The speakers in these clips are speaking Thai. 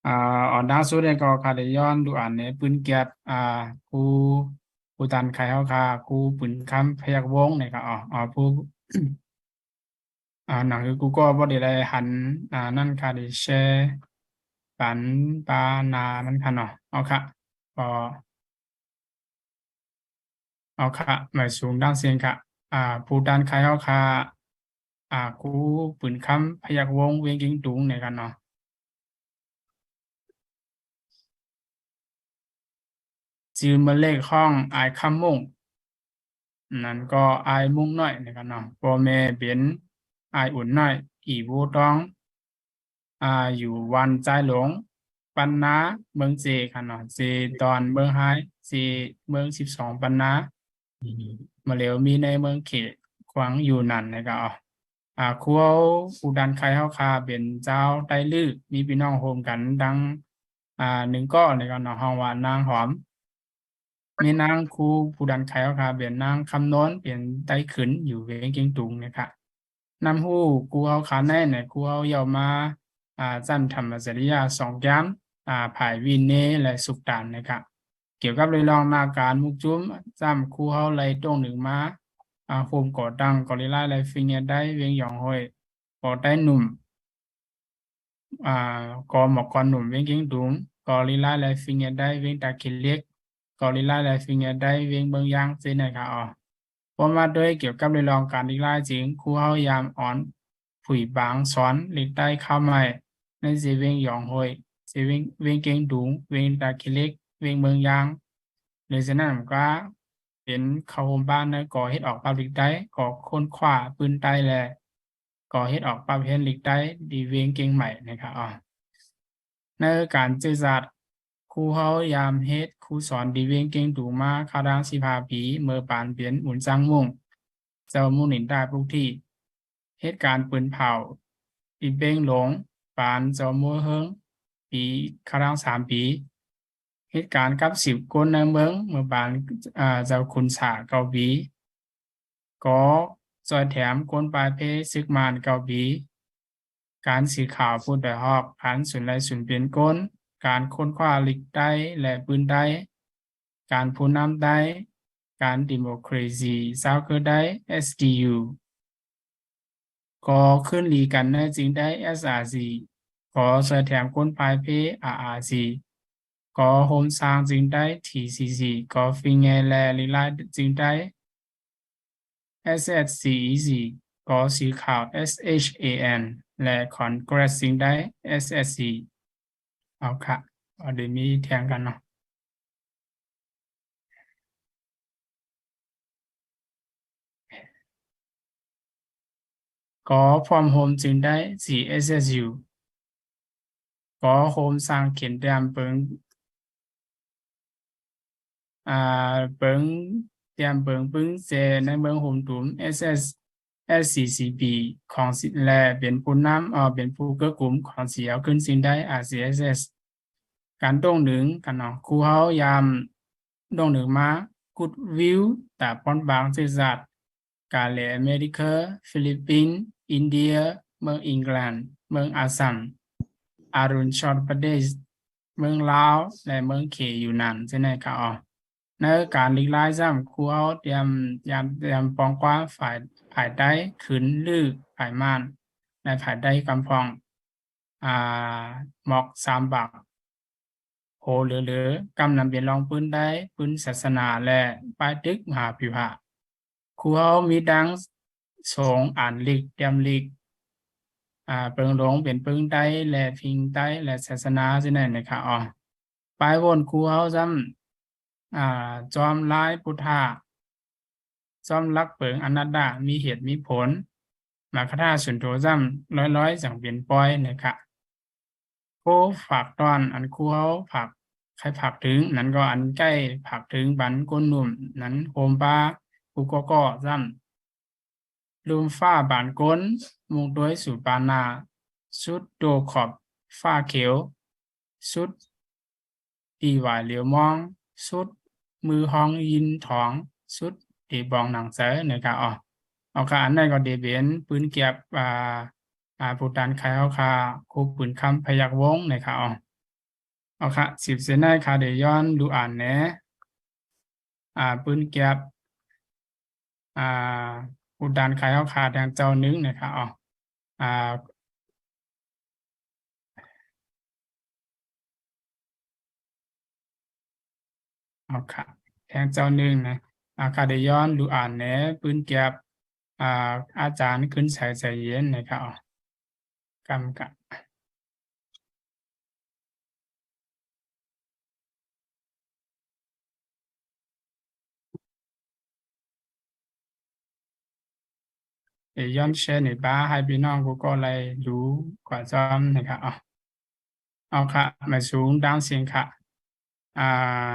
อ่าออนดาวสุดเนี่ยก็คาเดย้อนดูอ่านในปืนเกียรติครูครูตันไคเฮาคาครูปืนคำพยัคฆ์วงศ์เนี่ยก็ผู้หนังคือกูก็บ่ได้หันนั่นค่ะได้แชร์ปันปานานั่นค่ะเนาะเอาค่ะก็เอาค่ะหมายสูงด้านเสียงค่ะผู้ดันไคเฮาคาครูปืนคำพยัคฆ์วงศ์เวียงกิงตุงเนี่ยกันเนาะจือมาเลขห้องอายคำมุ่ง นั่นก็อายมุ่งน้อยนะครับเนาะพ่อแม่เป็นอายอุ่นน้อยอีบูต้องอยู่วันใจหลงปันนาเมืองเจค่ะเนาะเจตอนเมืองไฮเจเมือง12ปันนามาเหลวมีในเมืองเขตขวางอยู่นั่นนะครับครูเอาอุดันไคเฮาคาเป็นเจ้าไต้ลือมีพี่น้องโฮมกันดังหนึ่งก็ในการเนาะเฮาว่านางหอม มีนางครูผู้ดันไขเอาค่ะเปลี่ยนนางคำโน้นเปลี่ยนไต้ขึ้นอยู่เวงเกียงตุงเนี่ยค่ะนำหู้กูเอาขาแน่เนี่ยกูเอาเยามาจันธรรมจริยาสองย้ำผายวินเนและสุกตานนะครับเกี่ยวกับเรื่องรองนาการมุกจุ้มจำครูเอาไรตรงหนึ่งมาโฮมก่อตั้งกอริลลาไรฟิงเงได้เวียงหยองห้อยก่อได้หนุ่มอ่ากอหมอกกอหนุ่มเวียงเกียงตุงกอริลลาไรฟิงเงได้เวียงตาคิเล็ก กอริลลาและฟิงเกอร์ได้เวียงเบิงยางเจนนะครับเพราะมาด้วยเกี่ยวกับเรื่องรองการดีไล่จริงครูเฮายามอ่อนผุยบางสอนหลีกได้เข้ามาในเสเวียงหยองห้อยเสเวียงเก่งดุงเวียงตาคิเล็กเวียงเบิงยางในฉะนั้นก็เป็นเขาโฮมบ้านในก่อเฮ็ดออกปาบลิกได้ก่อค้นคว้าปืนไต้แลก่อเฮ็ดออกปาบเฮ็ดลิกได้ดีเวียงเก่งใหม่นะครับในการสื่อสารครูเขายามเฮ็ดครูสอนดีเวียงเก่งดูมาคาดังสิพาผีเมื่อปานเปลี่ยนหมุนจังมุ่งเจ้ามุ่งหนินได้ทุกที่เหตุการณ์ปืนเผาปีเบ้งหลงปานเจ้ามัวเฮิงปีคาดัง3 ปีเหตุการณ์กับ10 คนในเมืองเมื่อปานเจ้าคุณสา9 ปีก็จอยแถมคนปลายเพซึกมาน9 ปีการสื่อข่าวพูดแต่ฮอกผันสุนไลสุนเปลี่ยนก้นการค้นคว้าลิกได้และปืนได้การผู้นำได้การดิโมคราซีซาวเกอร์ได้ SDU ก็ขึ้นลีกันในจริงได้ SRC ก็สวยแถมก้นปลายเพ RRC ก็โฮมสร้างจริงได้ TCC ก็ฟิงเงและลีไลจริงได้ SSCEC ก็สีขาว SHAN และ Congress จริงได้ SSC เอาค่ะเดี๋ยวมีแทงกันเนาะก็พร้อมโฮมจึงได้ CSSU ก็โฮมสร้างเขียนแดมเปิงอ่าเปิงเตรียมเปิงปึ้งเจในเมืองโฮมตุ่ม SCCB ของสิและเป็นผู้นำเป็นผู้เกื้อกลุ่มของเสียวขึ้นสินได้ RCSS การต้องหนึ่งกันเนาะครูเฮายามต้องหนึ่งมากุดวิวแต่ปอนบางสื่อสัตว์กาเลอเมริกาฟิลิปปินส์อินเดียเมืองอังกฤษเมืองอาซัมอารุณชอตประเทศเมืองลาวและเมืองเขอยู่นั่นใช่ไหมครับในการลีกไล่ซ้ำครูเอาเตรียมปองกว้าฝ่ายได้ขึ้นลือฝ่ายม่านในฝ่ายได้กำพองอ่าหมอก3 บักโหเหลือกำนำเปลี่ยนรองปืนได้ปืนศาสนาและป้ายตึกมหาภิพาครูเอามีดังสงอ่านลิกเตรียมลิกเปิงหลงเป็นปึงได้และพิงได้และศาสนาสินั่นนะครับปลายวนครูเอาซ้ำจอมลายพุทธาจอมลักเปิงอนัตตามีเหตุมีผลมาคาถาสุนโธซ้ำร้อยสังเปลี่ยนปล่อยนะครับโคฝากตอนอันครูเอาฝากใครฝากถึงนั้นก็อันใกล้ฝากถึงบันก้นหนุ่มนั้นโฮมป้ากูก็ซ้ำลืมฟ้าบานก้นมุงด้วยสู่ปานาสุดโดขอบฟ้าเขียวสุดตีหวายเหลียวมองสุดมือห้องยินถองสุดตีบองหนังเสือนะครับเอาค่ะอันนั้นก็เดเบียนปืนเก็บผู้ตันไขเอาค่ะคู่ปืนคำพยักวงศ์นะครับ เอาค่ะสิบเซนได้ค่ะเดี๋ยวย้อนดูอ่านแหนะปืนแก๊บอ่าอุดานขายเอาขาแดงเจ้านึงนะคะอ๋ออ่าเอาค่ะแทงเจ้านึงนะค่ะเดี๋ยวย้อนดูอ่านแหนะปืนแก๊บอ่าอาจารย์ขึ้นใส่ใจเย็นนะคะอ๋อกำกับเดี๋ยวย้อนแชร์ในบ้าให้พี่น้องกูก็เลยรู้กว่าจอมนะคะอ๋อเอาค่ะมาสูงดาวเสียงค่ะอ่า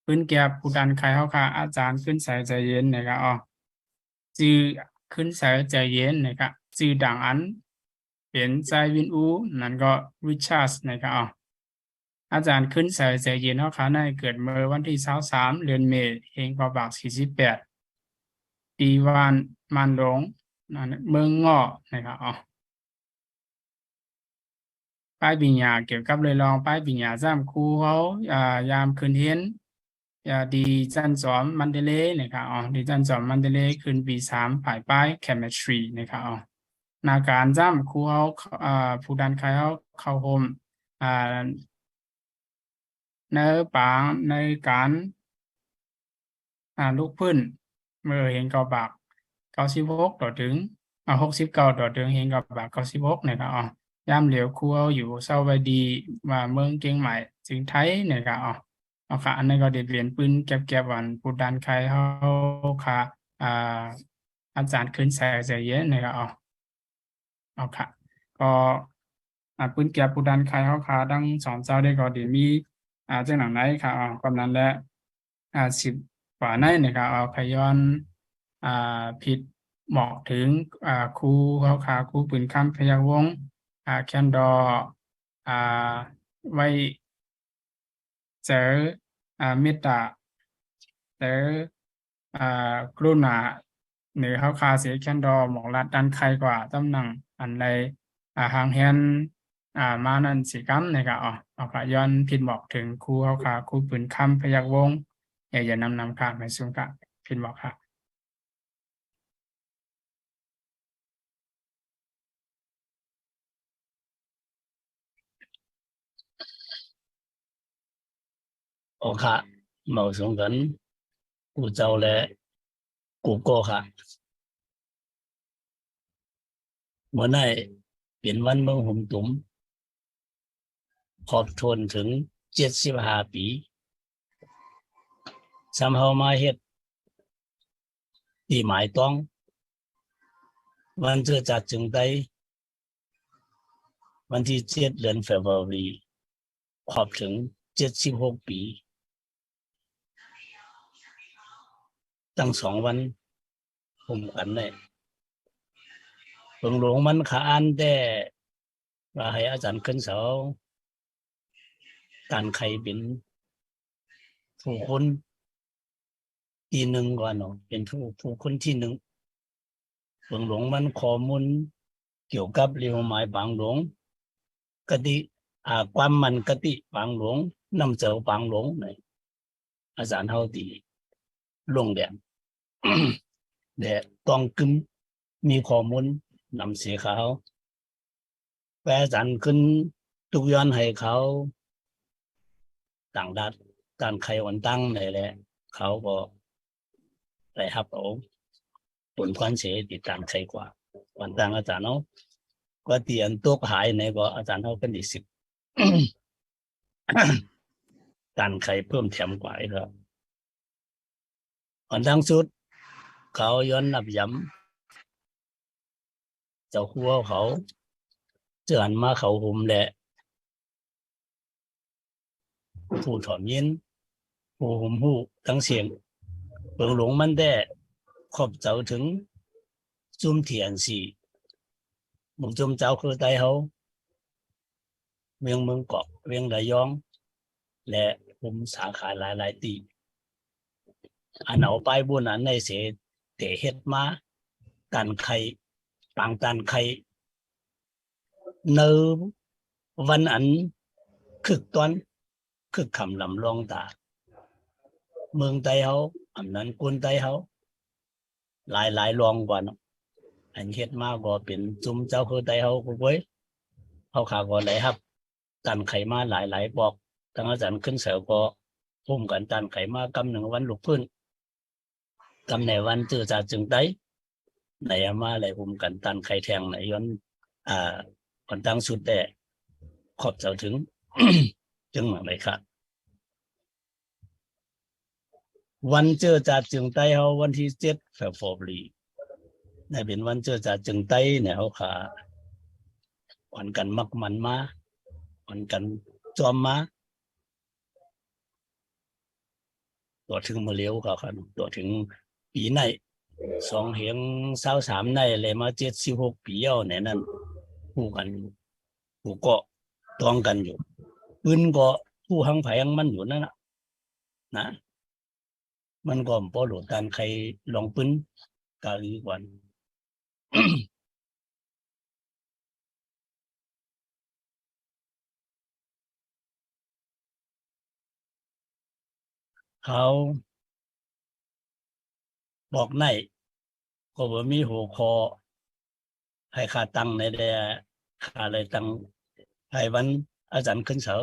ปืนแก็บผู้ดันใครเขาค่ะอาจารย์ขึ้นสายใจเย็นนะครับอ๋อจื่อขึ้นสายใจเย็นนะครับจื่อดังอันเป็นใจวินอูนั่นก็ริชาร์ดนะครับอ๋ออาจารย์ขึ้นสายใจเย็นเขาค่ะในเกิดเมื่อวันที่23เดือนเมษายนเฮงพบาก48ปีวานมันหลงนั่นเมืองเงาะนะครับอ๋อป้ายปิญญาเกี่ยวกับเลยลองป้ายปิญญาสามครูเขายามคืนเห็นดีจันจอมมันเดเลย์นะครับอ๋อดีจันจอมมันเดเลย์คืนปี3ผ่ายป้าย chemistry นะครับอ๋อนาการจ้ำครูเขาผู้ดันใครเขาเข้าโฮมอ่าในปางในการลูกพื้นเมื่อเห็นเกาบาก96ต่อถึง69ต่อถึงเห็นเกาบาก96นะครับอ๋อย่ำเหลียวครูเขาอยู่เศร้าไว้ดีว่าเมืองเกียงใหม่จึงไทยนะครับอ๋อเอาค่ะอันนี้ก็เด็ดเหรียญปืนแก็บวันผู้ดันใครเขาค่ะอ่าอาจารย์ขึ้นแสเสียเยอะนะครับอ๋อเอาค่ะก็ปืนแก็บผู้ดันใครเขาค่ะดังสอนเจ้าได้ก็เดี๋ยวมีเจ้าหนังไหนค่ะอ๋อกำนันและ10กว่าในนะครับเอาขย้อนอ่าผิดเหมาะถึงครูเขาค่ะครูปืนคำพยัคฆ์วงศ์แคนดอร์อ่าไว้เจอเมตตาเจออ่ากรุณาหรือเขาคาเสียแคนดอร์หมอกรัดดันใครกว่าตำแหน่งอันใดหางแฮนมานั่นสิกัมนะครับอ๋อเอาค่ะย้อนผิดบอกถึงครูเขาค่ะครูปืนคำพยัคฆ์วงศ์อย่านำค่ะไม่สูงค่ะผิดบอกค่ะโอค่ะเหมาสมกันกูเจ้าและกูโก้ค่ะเมื่อไหร่เปลี่ยนวันเมืองหุ่มตุ้มขอบทนถึง75 ปีสำเฮามาเฮ็ดที่หมายต้องวันเจอจัดจึงได้วันที่7 เดือนเฟบรุรีขอบถึง76 ปีตั้ง2 วันผมกันเลยเพิ่งหลวงมันขาอ่านแต่ว่าให้อาจารย์ขึ้นเสาการใครเป็นผู้คนที่หนึ่งก่อนเนาะเป็นผู้คนที่หนึ่งเพิ่งหลวงมันข้อมูลเกี่ยวกับเรื่องหมายบางหลวงกติความมันกติบางหลวงนำเจ้าบางหลวงเนี่ยอาจารย์เฮาตีลงแดง แดดต้องกึมมีข้อมูลนำเสียเขาแปลอาจารย์ขึ้นทุกย้อนให้เขาต่างดัดการใครวันตั้งนี่แหละเขาก็ได้รับเอาผลความเสียติดตามใครกว่าวันตั้งอาจารย์เนาะก็เตียนตัวหายในก็อาจารย์เฮาเป็นอีก10 การใครเพิ่มแถมกว่าอีกครับวันทั้งสุดเขาย้อนนับย้ำเจ้าคัวเขาเจอหันมาเขาหุมแหละผู้ถอมยินผู้หุมหูทั้งเสียงเปิงหลงมันได้ขอบเจ้าถึงจุ่มเถียนสี่หมุกจุ่มเจ้าคือไตเขาเวียงเมืองเกาะเวียงระยองและหุมสาขาหลายตีอันเอาไปบุญอันในเสเตเฮ็ดมาการไข่ปางการไข่เนอวันอัน คึกตอนคึกคำลำลองตาเมืองไต้เฮาอำนั้นกุนไต้เฮาหลายรองกว่าเนาะอันเฮ็ดมาก็เป็นจุมเจ้าคือไต้เฮากูเว้ยเฮาขาก็ไหลครับตันไขมาหลายบอกทางอาจารย์ขึ้นเสือก็พุ่มกันตันไขมากำหนึ่งวันลูกพื้นกำในวันจื้อจาจึงไต้ไหนมาไหลพุ่มกันตันไขแทงไหนย้อนก่อนตั้งสุดแต่ขอบเจ้าถึง จึงเหมือนไรครับวันเจอจาจึงไต้เฮาวันที่7 February ในเป็นวันเจอจาจึงไต้เนี่ยเขาขาอ่อนกันมักมันมาอ่อนกันจอมมาตัวถึงมาเลี้ยวเขาครับตัวถึงปีใน2เหียง23ในเลยมา76ปีเอาเนี่ยนั่นคู่กันคู่ก็ต้องกันอยู่ปืนก็ผู้หังไผหังมันอยู่นั่นนะมันก็พอหลุดการใครลองปืนกาลีกว่า เขาบอกในก็บ่มีหัวคอให้ค่าตังในแดค่าอะไรตังให้วันอาจารย์ขึ้นเสา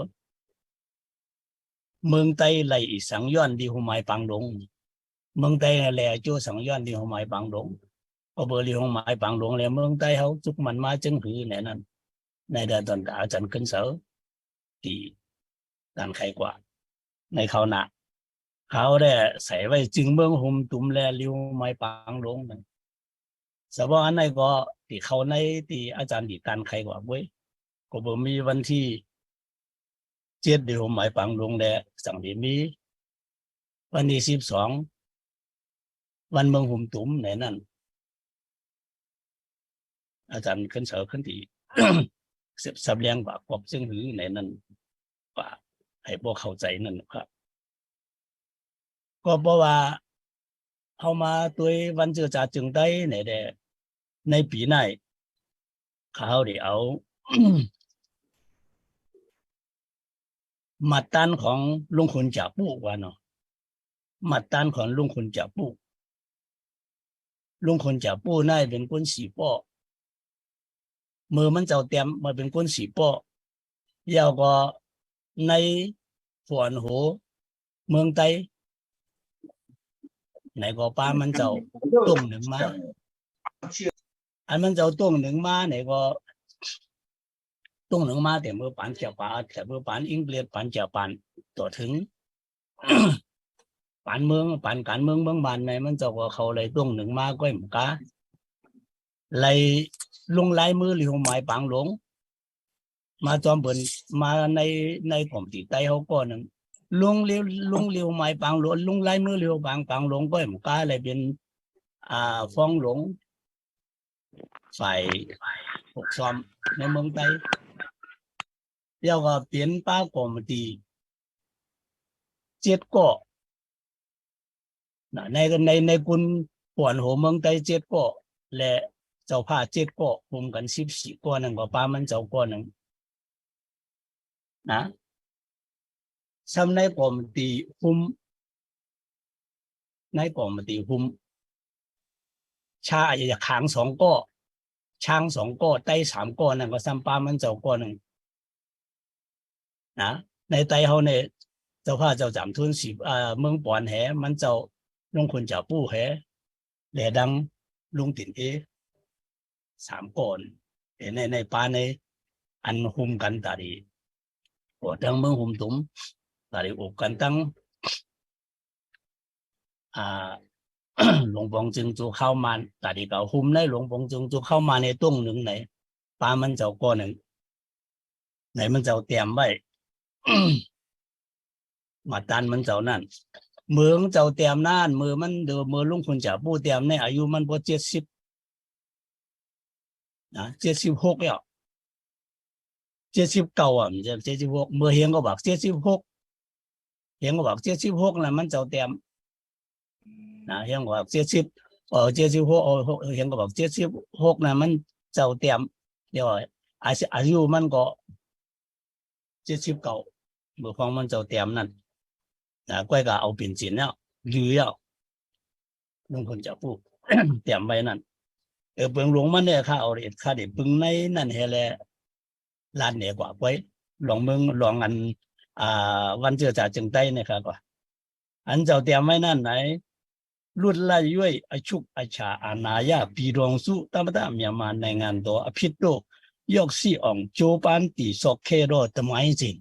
เมืองไต้ไหลอีสังย้อนดีหัวไม้ปังดงเมืองไต้แหล่จู่สังย้อนดีหัวไม้ปังดงก็เบอร์ดีหัวไม้ปังดงแล้วเมืองไต้เขาจุกมันมาจึงหือเนี่ยนั่นในเดือนตอนอาจารย์ขึ้นเสาที่การใครกว่าในเขาหนักเขาได้ใส่ไว้จึงเมืองหุมตุ่มแลริวไม้ปังดงนั่นสบอันไหนก็ที่เขาในที่อาจารย์ดีการใครกว่าเว้ยก็บ่มีวันที่7เดือนหมายปังลงแดสั่งดีมีวันที่12วันเมืองหุมตุ้มไหนนั่นอาจารย์ขึ้นเสาขึ้นที่ สับเลี้ยงปากกบซึ่งหือไหนนั่นว่าให้พวกเข้าใจนั่นครับก็เพราะว่าเอามาตัววันเจอจ่าจึงได้ไหนแดในปีไหนเขาได้เอา มาตันของลุงคุณจ่าปูว่าเนาะมาตันของลุงคุณจ่าปูลุงคุณจ่าปูน่าเป็นคนสีป้อมือมันเจ้าเต็มมาเป็นคนสีป้อยาวก็ในฝวนโหเมืองไต้ไหนก็ป้ามันเจ้าต้งหนึ่งมาอันมันเจ้าต้งหนึ่งมาไหนก็ต้งหนึ่งมาแต่เมื่อปันเจ้าป่าแต่เมื่อปันอังกฤษปันเจ้าปันต่อถึง ปันเมืองปันการเมืองเมืองบ้านไหนมันเจ้าก็เขาเลยต้งหนึ่งมาก็เหมือนกันเลยลงลายมือหรือหมายปังหลงมาจอมเปินมาในผมตีไตเขาก็นึงลุงเลี้ยวหมายปังหลงลุงลายมือเลี้ยวปังหลงก็เหมือนกันเลยเป็นฟ้องหลงฝ่ายปกครองในเมืองไทยเรียกว่าเปลี่ยนป้ากรมตี7ก็ในกุลป่วนหัวเมืองไทย7ก็และเจ้าผ้า7ก็รวมกัน14ก็นั่นก็ป้ามันเจ้าก็นึงนะซ้ำในกรมตีหุ้มในกรมตีหุ้มชาอาจจะขัง2ก็ช้าง2ก็ไต้3ก็นั่นก็ซ้ำป้ามันเจ้าก็นึงนะในไต้เฮาเนี่ยเจ้าผ้าเจ้าจำทุน10เมืองปอนแหมันเจ้าลงคนเจ้าปู้แหแหลดังลุงติ่น3ก่อนในป่าในอันหุมกันตาดีโอ้ดังเมืองหุมตุ้มตาดีอกกันตั้งหลวงปองจึงจูเข้ามาตาดีเก่าหุมในหลวงปองจึงจูเข้ามาในต้งหนึ่งไหนป่ามันเจ้าก้อนหนึ่งไหนมันเจ้าเตรียมไว้ มาตันมันเจ้านั่นเมืองเจ้าเตรียมนั่นมือมันเดือมือลุงคนเจ้าปู้เตรียมในอายุมันพอ70นะ76แล้ว79มันจะ76เมื่อเฮียงก็บอก76เฮียงก็บอก76น่ะมันเจ้าเตรียมนะเฮียงก็บอก76เฮียงก็บอก76น่ะมันเจ้าเตรียมเดี๋ยวอายุมันก็ 70เก่าเมื่อของมันเจ้าเตรียมนั่นก้อยก็เอาเป็นสินแล้วหรือแล้วลุงพลจะพูด เตรียมไว้นั่นเปลืองหลวงมันเนี่ยข้าเอาเอ็ดข้าเด็ดปึงในนั่นเฮแลล้านเหนือกว่าไว้หลวงเมืองหลวงอันวันเจอจ่าจึงใต้เนี่ยครับว่าอันเจ้าเตรียมไว้นั่นไหนรุ่นไล่ย้วยอชุกอชาอานายาปีรองสุตามตาเมียมาในงานตัวอภิโตยกซี่อ่องโจปานตีซอกเคโรตะไมจิน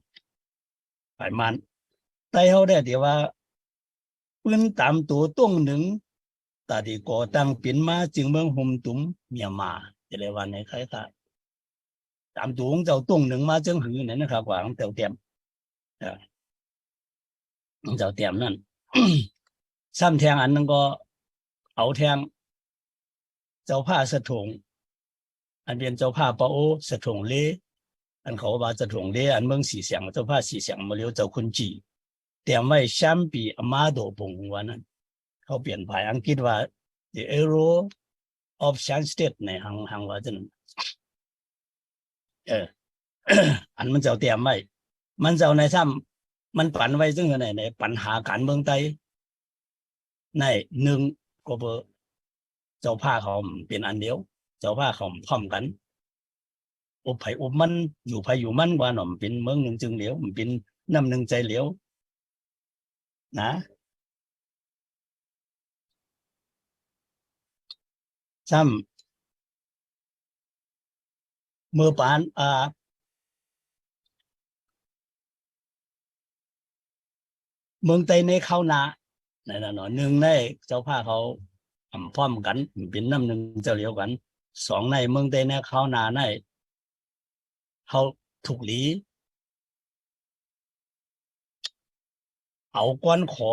ไปมันไต้เขาได้เดี๋ยวว่าปืนตามตัวต้งหนึ่งตาดีก่อตั้งเป็นมาจึงเมืองห่มตุ้มเมียมาจะเรียกว่าในใครค่ะตามตัวของเจ้าต้งหนึ่งมาจึงหือเนี่ยนะครับว่าของเจ้าเตรียมเจ้าเตรียมนั่น ซ้ำแทงอันนั้นก็เอาแทงเจ้าผ้าสะถงอันเป็นเจ้าผ้าปะโอสะถงเล่อันเขาว่าสะถงเล่อันเมืองสีเสียงเจ้าผ้าสีเสียงมาเลี้ยวเจ้าคุณจีเตรียมไว้แชมปีอามาโดปงวันนั้นเขาเปลี่ยนภายอังกฤษว่า the arrow of Shanstead ในหังว่าจังอันมันเจ้าเตรียมไว้มันเจ้าในซ้ำมันปั่นไว้ซึ่งในปัญหาการเมืองไต้ในหนึ่งก็เบอร์เจ้าผ้าเขาเป็นอันเดียวเจ้าผ้าเขาพร้อมกันอบไผ่อบมันอยู่ไผ่อยู่มันว่าหน่อมเป็นเมืองหนึ่งจึงเหลียวมันเป็นน้ำหนึ่งใจเหลียวนะซ้ำเมื่อปานเมืองไต้ในเข้านานั่นหน่อยหนึ่งในเจ้าผ้าเขาพร้อมกันเป็นน้ำหนึ่งเจ้าเหลียวกันสองในเมืองไต้ในเข้านาในเขาถูกหลีเอาก้อนขอ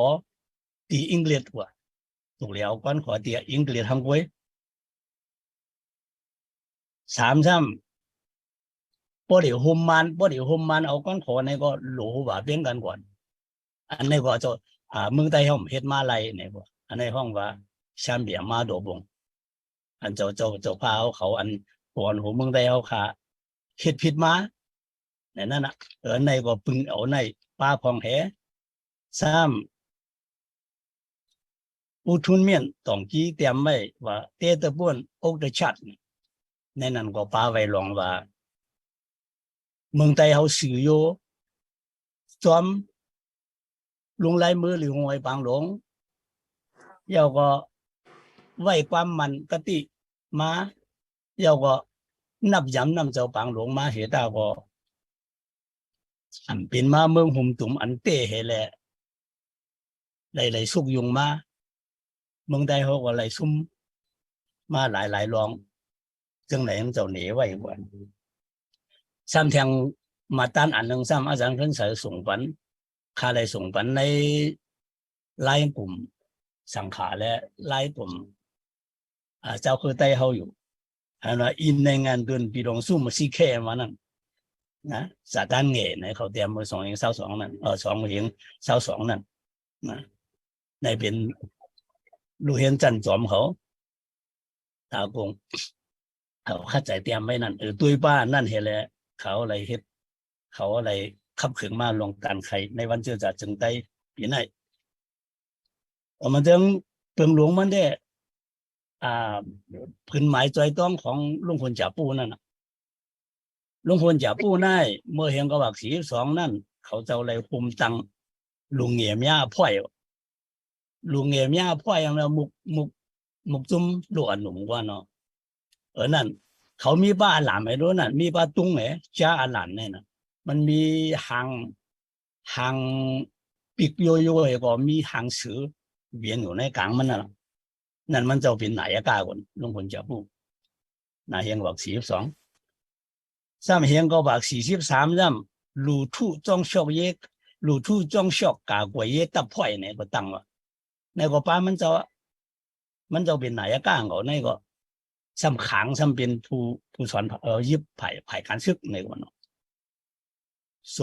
ตีอังกฤษว่ะถูกแล้วก้อนขอตีอังกฤษทำไว้สามซ้ำบ่ได้โฮมมันเอาก้อนขอในก็โหลว่าเปลี่ยนกันก่อนอันนี้ก็จะเมืองไต้ห้องเฮ็ดมาไล่เนี่ยบ่อันในห้องว่าแชมเปียนมาโดบงอันเจ้าพาเขาอันก่อนหัวเมืองไต้เขาค่ะเฮ็ดผิดมาเนี่ยนั่นน่ะในก็ปึงเอาในป้าพองแหซ้ำอุทุนเมียนต้องกี้เตรียมไว้ว่าเตตะบ้วนอกเดชัดในนั้นก็ป้าไว้ลองว่าเมืองไต้เขาสื่อโยจอมลงลายมือหรือหวยปางหลงเยาก็ไว้ความมันกติมาเยาก็นับย้ำนำเจ้าปางหลงมาเหตุก็อันเป็นมาเมืองหุ่มตุ่มอันเต้เหแหละไหลสุกยุงมาเมืองไต้เขาก็ไหลซุ่มมาหลายรองจังไหนเจ้าเหนีไว้กว่าซ้ำแทงมาต้านอันหนึ่งซ้ำอาจารย์ขึ้นใส่ส่งปันค่าได้ส่งปันในไล่กลุ่มสังขาและไล่กลุ่มเจ้าคือไต้เขาอยู่อันว่าอินในงานเดือนปีรองสู้มาซีแค่มานั่นนะสาด้านเง่ในเขาเตรียมมือ2 นั่น2 นั่นนะในเป็นลูเห็นจันจอมเขาตากงเขาเข้าใจเตรียมไว้นั่นตุยป้านั่นเห็นแล้วเขาอะไรเฮ็ดเขาอะไรขับขึงมาลงการไขในวันเจือจากจึงไต้ปีไหนมันจึงเปิงหลวงมันได้พื้นหมายใจต้องของลุงพลจ่าปูนั่นลุงพลจ่าปูนั่นเมื่อเห็นกวัก42นั่นเขาจะอะไรคุมตังลุงเงียมย่าพ่อยลุงเงียมย่าพ่อยอย่างเรามุกจุ้มลูกอันหนุ่มกว่าเนาะนั่นเขามีบ้านหลานไหมรู้นั่นมีบ้านตุ้งไหมจ้าหลานเนี่ยนะมันมีหางปีกโยก็มีหางเสือเวียนอยู่ในกลางมันนั่นมันจะเป็นไหนกาคนลุงพลจะพูดนายเฮียงบอก42ซ้ำเฮียงก็บอก43ซ้ำลู่ทู่จ้องชอกเยกลู่ทู่จ้องชอกกากวยเยตับพ่อยเนี่ยก็ตั้งว่าในก็ป้ามันจะเป็นไหนกาเขาในก็ซ้ำขังซ้ำเป็นผู้สอนยิบไผ่การซึกในก็เนาะโ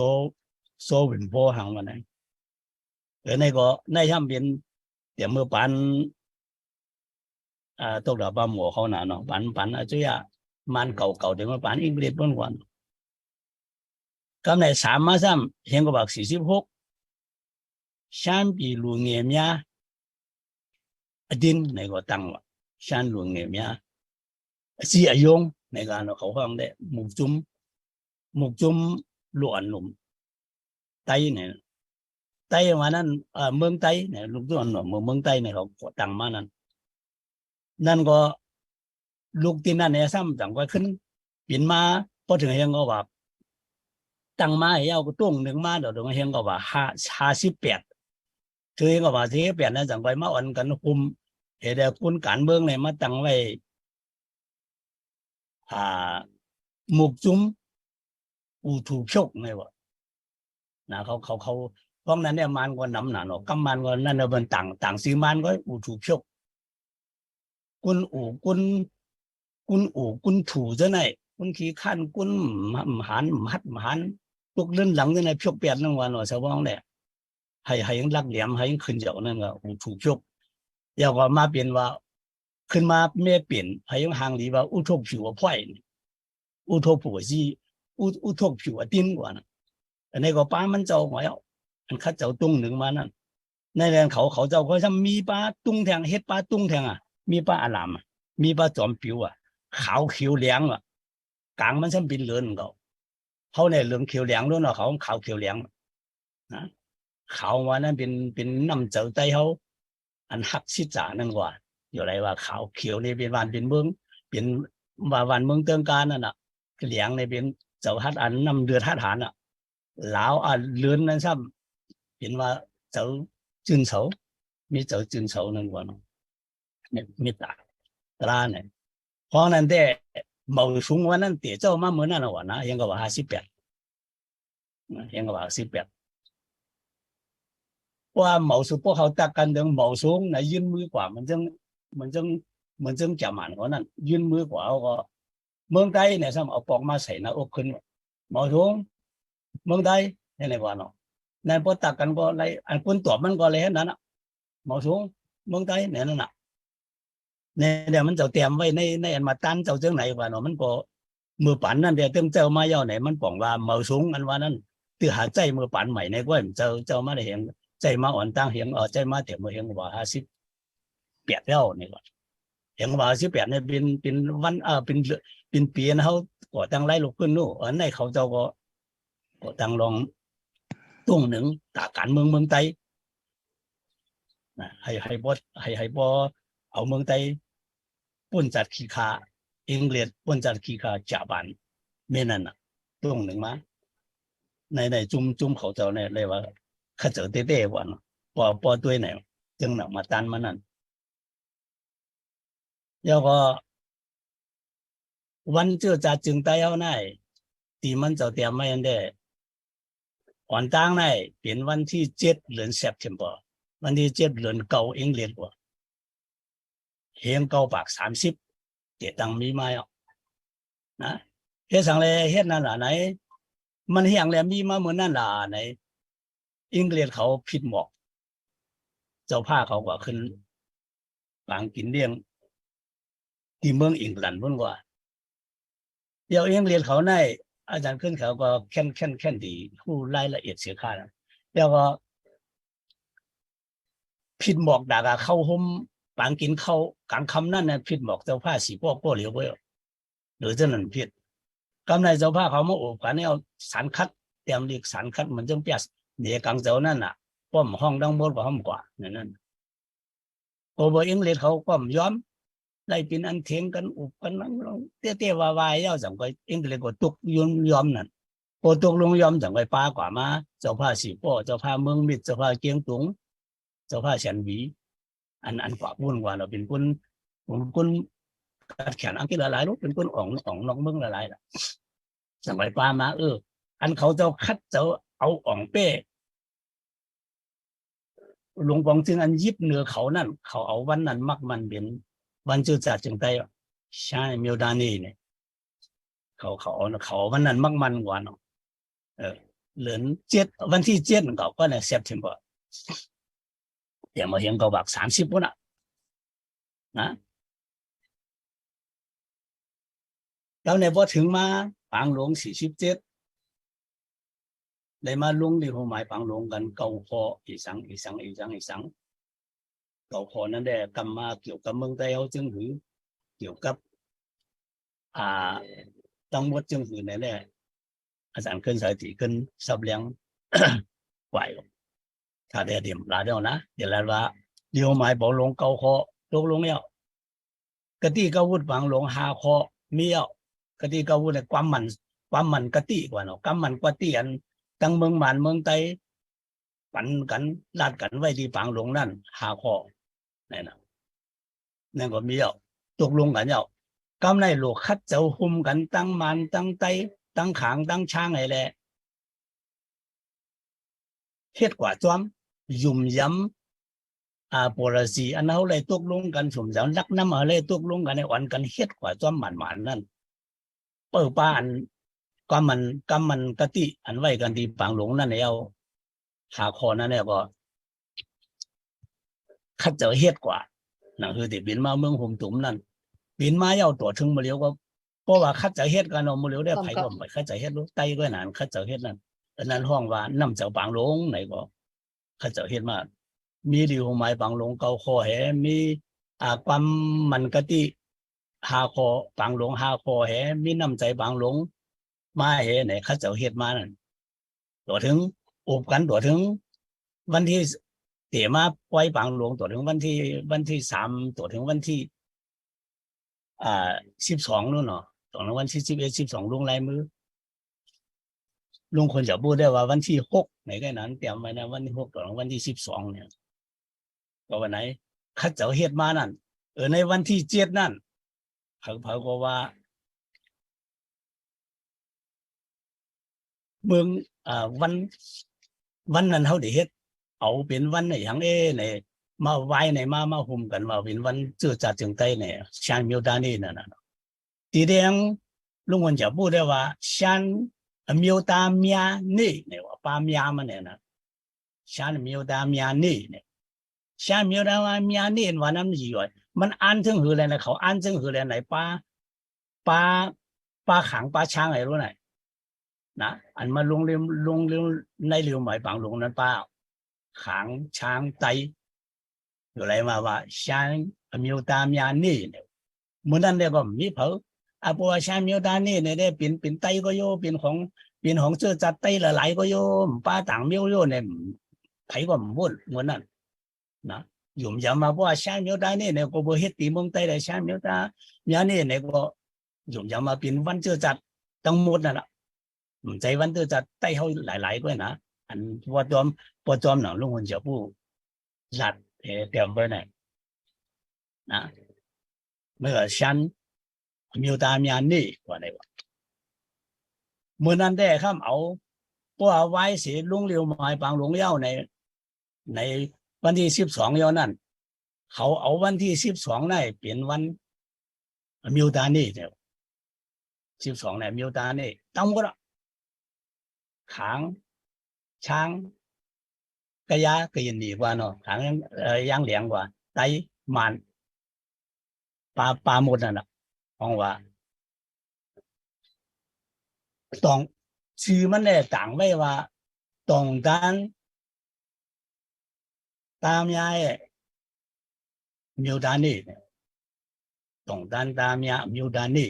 ซเป็นโพหังวันนั้นในก็ในซ้ำเป็นเดี๋ยวเมื่อปันตกดอกปลาหมูเขาหนาเนาะปันอาจจะมันเก่าเดี๋ยวมาปันอังกฤษบ้างกว่า咁嚟3เห็นก็บอก46山比路年面ดินในก็ตั้งว่า山路年面สิอายงในการเขาฟังได้หมุกจุ้มหลวนหนุ่มไตเนี่ยไตวันนั้นเมืองไตเนี่ยลูกตัวหนุ่มเมืองไตเนี่ยเขาก่อตั้งมานั้นนั่นก็ลูกที่นั่นเนี่ยซ้ำจังก็ขึ้นเปลี่ยนมาพอถึงเฮงก็ว่าตั้งมาให้เอาก็ตุ้งหนึ่งมาเดี๋ยวถึงเฮงก็ว่า58ถึงเฮงก็ว่า48นั่นจังไปมาอ่อนกันคุมเหตุใดคุณการเมืองเนี่ยมาตั้งไว้หมกจุ้มอูถูกชกไงวะนะเขาเพราะนั้นเนี่ยมันก็น้ำหนาเนาะกำมันก็นั่นเนี่ยมันต่างซื้อมันก็อูถูกชกกุนถูจะไหนกุนขี้ขั้นกุนหันตุกเลื่อนหลังจะไหนพกเปียดนั่งวันว่าสว่างเนี่ยให้ยังรักเหลี่ยมให้ยังขึ้นเจ้านั่นก็อูถูกชกอยากว่ามาเปลี่ยนว่าขึ้นมาไม่เปลี่ยนให้ยังห่างหลีว่าอุทกผิวพ่อยอุทกผัวซีอุทกผิวติ้นกว่านะอันนี้ก็ป้ามันเจ้าหมอยมันคัดเจ้าตุ้งหนึ่งมานั่นในแดนเขาเจ้าเขาทำมีปลาตุ้งแทงเฮ็ดปลาตุ้งแทงมีปลาอลามมีปลาจอมผิวขาวเขียวเหลืองกลางมันช่างเป็นเหลืองเขาเนี่ยเหลืองเขียวเหลืองด้วยเนาะเขาขาวเขียวเหลืองนะขาวว่านั้นเป็นน้ำเจ้าใจเขาอันหักชิจ่านั่นกว่าอยู่ไรว่าขาวเขียวนี่เป็นวันเป็นเมืองเป็นวันเมืองเตืองการนั่นน่ะเหลืองในเป็นเจ้าฮัดอันน้ำเดือดฮัดหานลาวเลือนนั่นซ้ำเห็นว่าเจ้าจืนเสามีเจ้าจืนเสานั่นกว่าเนาะเนี่ยมีตราเนี่ยเพราะนั้นแต่เมาสูงวันนั้นเตี๋ยเจ้ามาเหมือนนั่นวะนะยังก็ว่า58ยังก็ว่า58ว่าเมาสูงพวกเขาตักกันถึงเมาสูงนะยื่นมือกว่ามันจึงจะหมันเขานั่นยื่นมือกว่าก็เมืองไทยเนี่ยซ้ำเอาปอกมาใส่หน้าอกขึ้นเมาสูงเมืองไทยนี่ไหนว่าเนาะนั่นพอตักกันก็อะไรอันคนตอบมันก็เลยนั่นนะเมาสูงเมืองไทยเนี่ยนั่นน่ะเนี่ยมันเจ้าเตรียมไว้ในอันมาตันเจ้าเจ้าไหนว่าเนาะมันก็มือปั่นนั่นเดี๋ยวเจ้าเจ้ามาเย่าไหนมันป่องว่าเมาสูงอันว่านั้นตื่นหาใจมือปั่นใหม่ในก้อยเจ้ามาได้เห็นใจมาอ่อนตั้งเห็นใจมาเถียมมาเห็นว่า58แล้วนี่ก่อนเห็นว่า58เนี่ยเป็นวันเป็นปีนะเขาก่อตั้งไล่ลูกขึ้นนู่นอันในเขาเจ้าก็ก่อตั้งลองตุ้งหนึ่งตาการเมืองไทยให้บ่เอาเมืองไทยป้นจัดขี้ขาอังกฤษป้นจัดขี้ขาจ่าบันเมื่อนั้นตุ้งหนึ่งมาในจุ่มเขาเจ้าเนี่ยเลยว่าข้าเจ้าเต้ๆวันปอตัวไหนจึงหนักมาตันมานั่นแล้วก็วันเจอจัดจึงไต้เอาไหนตีมันเจ้าเตรียมไม่อันเด้อ่อนตั้งไหนเป็นวันที่7 เดือนสิงหาคมวันที่7 เดือน9อังกฤษว่าเฮียง9 ปาก 30เจตังมีมานะเฮ็ดสังเลยเฮ็ดนั่นล่ะไหนมันเฮียงแล้วมีมาเหมือนนั่นล่ะไหนอังกฤษเขาผิดหมอกเจ้าผ้าเขาก็ขึ้นหลังกินเลี้ยงที่เมืองอังกฤษพุ่นกว่าเดี๋ยวอังกฤษเขาในอาจารย์ขึ้นเขาก็แค่นดีผู้รายละเอียดเสียค่าแล้วก็ผิดหมอกด่าเข้าห่มปางกินเข้ากลางคำนั่นนะผิดหมอกเจ้าผ้าสีพวกเหลียวไว้หรือเจ้านั่นผิดกำในเจ้าผ้าเขามาโอบกันเนี่ยเอาสารคัดเตรียมเรียกสารคัดมันจึงเปียกเดี๋ยวกลางเจ้านั่นน่ะป้อมห้องดังบนกว่าห้องกว่านั่นโอบอังกฤษเขาก็ย้อมไล่เป็นอันเถียงกันอุบกันนั่งเตี้ยๆวายๆเย้าจังก็อังกฤษก็ตกย้อมนั่นพอตกลงย้อมจังก็ป้ากว่ามาเจ้าผ้าสีพ่อเจ้าผ้าเมืองมิตรเจ้าผ้าเกียงตุงเจ้าผ้าเฉียนหวีอันกว่าบุญกว่าเราเป็นคนการแข่งอังกฤษหลายๆลูกเป็นคนอ่องนอกเมืองหลายๆสมัยป้ามาอันเขาเจ้าคัดเจ้าเอาอ่องเป้หลวงปองจึงอันยิบเหนือเขานั่นเขาเอาวันนั้นมักมันเป็นวันจืดจัดจึงไต้ใช่เมียวดานีเนี่ยเขาวันนั้นมักมันกว่าเนาะเหลือนวันที่7เขาก็เนี่ยเซปเทมเบอร์เดี๋ยวมาเห็นก็บัก30ปุ่นนะแล้วในพอถึงมาปางหลวง47 เลยมาลงที่หัวหมายปังลงกันเก้าข้ออีสังเก้าข้อนั้นได้กรรมมาเกี่ยวกับเมืองไทยเอาจึงหือเกี่ยวกับตั้งหมดจึงหือในแหละอาจารย์ขึ้นสายติขึ้นสับเลี้ยง ไหวถ้าได้เดียมลาเดียวนะเดี๋ยวแล้วว่าเดี๋ยวหมายบอกลงเก้าข้อตกลงแล้วกะติเก้าวุฒิปังลงห้าข้อมีเอากะติเก้าวุฒิความมันกะติกว่าเนาะความมันกะติอันตั้งเมืองหมานเมืองไทยปันกันลาดกันไว้ที่ปังลงนั่นห้าข้อนั่นก็มีเอาตกลงกันเอากำในโลกคัดเจ้าหุมกันตั้งมันตั้งไตตั้งขางตั้งช้างไอ้แหละเฮ็ดกว่าจ้อมยุ่มย้ำปรสีอันเอาเลยตกลงกันสมจังรักน้ำอะไรตกลงกันในวันกันเฮ็ดกว่าจ้อมหมันนั่นเปิดป้าอันก็มันกะติอันไว้กันที่ปังหลงนั่นเอาหาคอนั่นเนี่ยก็คัดเจ้าเฮ็ดกว่านั่นคือที่บินมาเมืองห่มตุ่มนั่นบินมาเอาตัวถึงมาเลี้ยวก็เพราะว่าคัดเจ้าเฮ็ดกันเอามาเลี้ยวได้ไผก็ไม่คัดเจ้าเฮ็ดรู้ไตก็นานคัดเจ้าเฮ็ดนั่นอันนั้นห้องว่าน้ำเจ้าปังหลงไหนก็คัดเจ้าเฮ็ดมามีดีหัวหมายปังหลงเก้าข้อแหมีความมันกะติหาข้อปังหลงหาข้อแหมีน้ำใจปังหลงมาแหไหนคัดเจ้าเฮ็ดมานั่นตัวถึงอบกันตัวถึงวันที่เตะมาปล่อยปังหลวงตัวถึงวันที่3ตัวถึงวันที่12นู่นเนาะตัวถึงวันที่11 12ลงลายมือลุงคนจะพูดได้ว่าวันที่6ไหนก็นั้นเตรียมไว้นะวันที่6ตัวถึงวันที่12เนี่ยก็วันไหนคัดเจ้าเฮ็ดมานั่นในวันที่7นั่นเผาก็ว่าเมืองวันนั้นเขาได้เฮ็ดเอาเป็นวันไหนอย่างในมาไว้ในมาหุ่มกันว่าเป็นวันจื้อจัดจึงไต้เนี่ยชานมิวดานี่นั่นน่ะทีเดียงลุงวันจะพูดได้ว่าชานมิวดาเมียนี่เนี่ยว่าปาเมียมันเนี่ยนะชานมิวดาเมียนี่เนี่ยชานมิวดาเมียนี่ว่านั้นยี่ว่ามันอ่านถึงหืออะไรนะเขาอ่านถึงหืออะไรไหนปลาขังปลาช้างอะไรรู้ไหนนะอันมาลงเรียนในเรียวหมายปังลงนั้นป้าขางช้างไตอยู่ไรมาว่าช้างมิวตามีนี่เนี่ยเมื่อนั้นเนี่ยก็มีเผอปัวช้างมิวตานี่เนี่ยได้เป็นไตก็โยเป็นของเสื้อจัดไตหลายๆก็โยป้าต่างมิวโยเนี่ยไผก็พูดเหมือนนั้นนะยุ่มยำมาว่าช้างมิวตานี่เนี่ยก็บ่เฮ็ดตีมงไตได้ช้างมิวตามีนี่เนี่ยก็ยุ่มยำมาเป็นวันเสื้อจัดทั้งหมดนั่นแหละใจวันเตอร์จะไต่เขาหลายๆก็นะอันพอจอมหนังลุงคนเจ้าผู้หลัดเตรียมไปไหนนะเมื่อฉันมิวตามีอันนี้ว่าไหนวะเมื่อนั้นได้ข้ามเอาพวกไว้เสียลุงเลียวหมายปังหลวงเย้าในวันที่12เย้านั่นเขาเอาวันที่12ได้เปลี่ยนวันมิวตานี่เนี่ย12เนี่ยมิวตานี่ต้องก็ขางช้างกระยากระยินดีกว่าเนาะขางย่างเหลียงกว่าไตมันปลาหมดนั่นแหละมองว่าต้องชื่อมันเนี่ยต่างไว้ว่าต้องการตามยายมิวดานี่ต้องการตามยามิวดานี่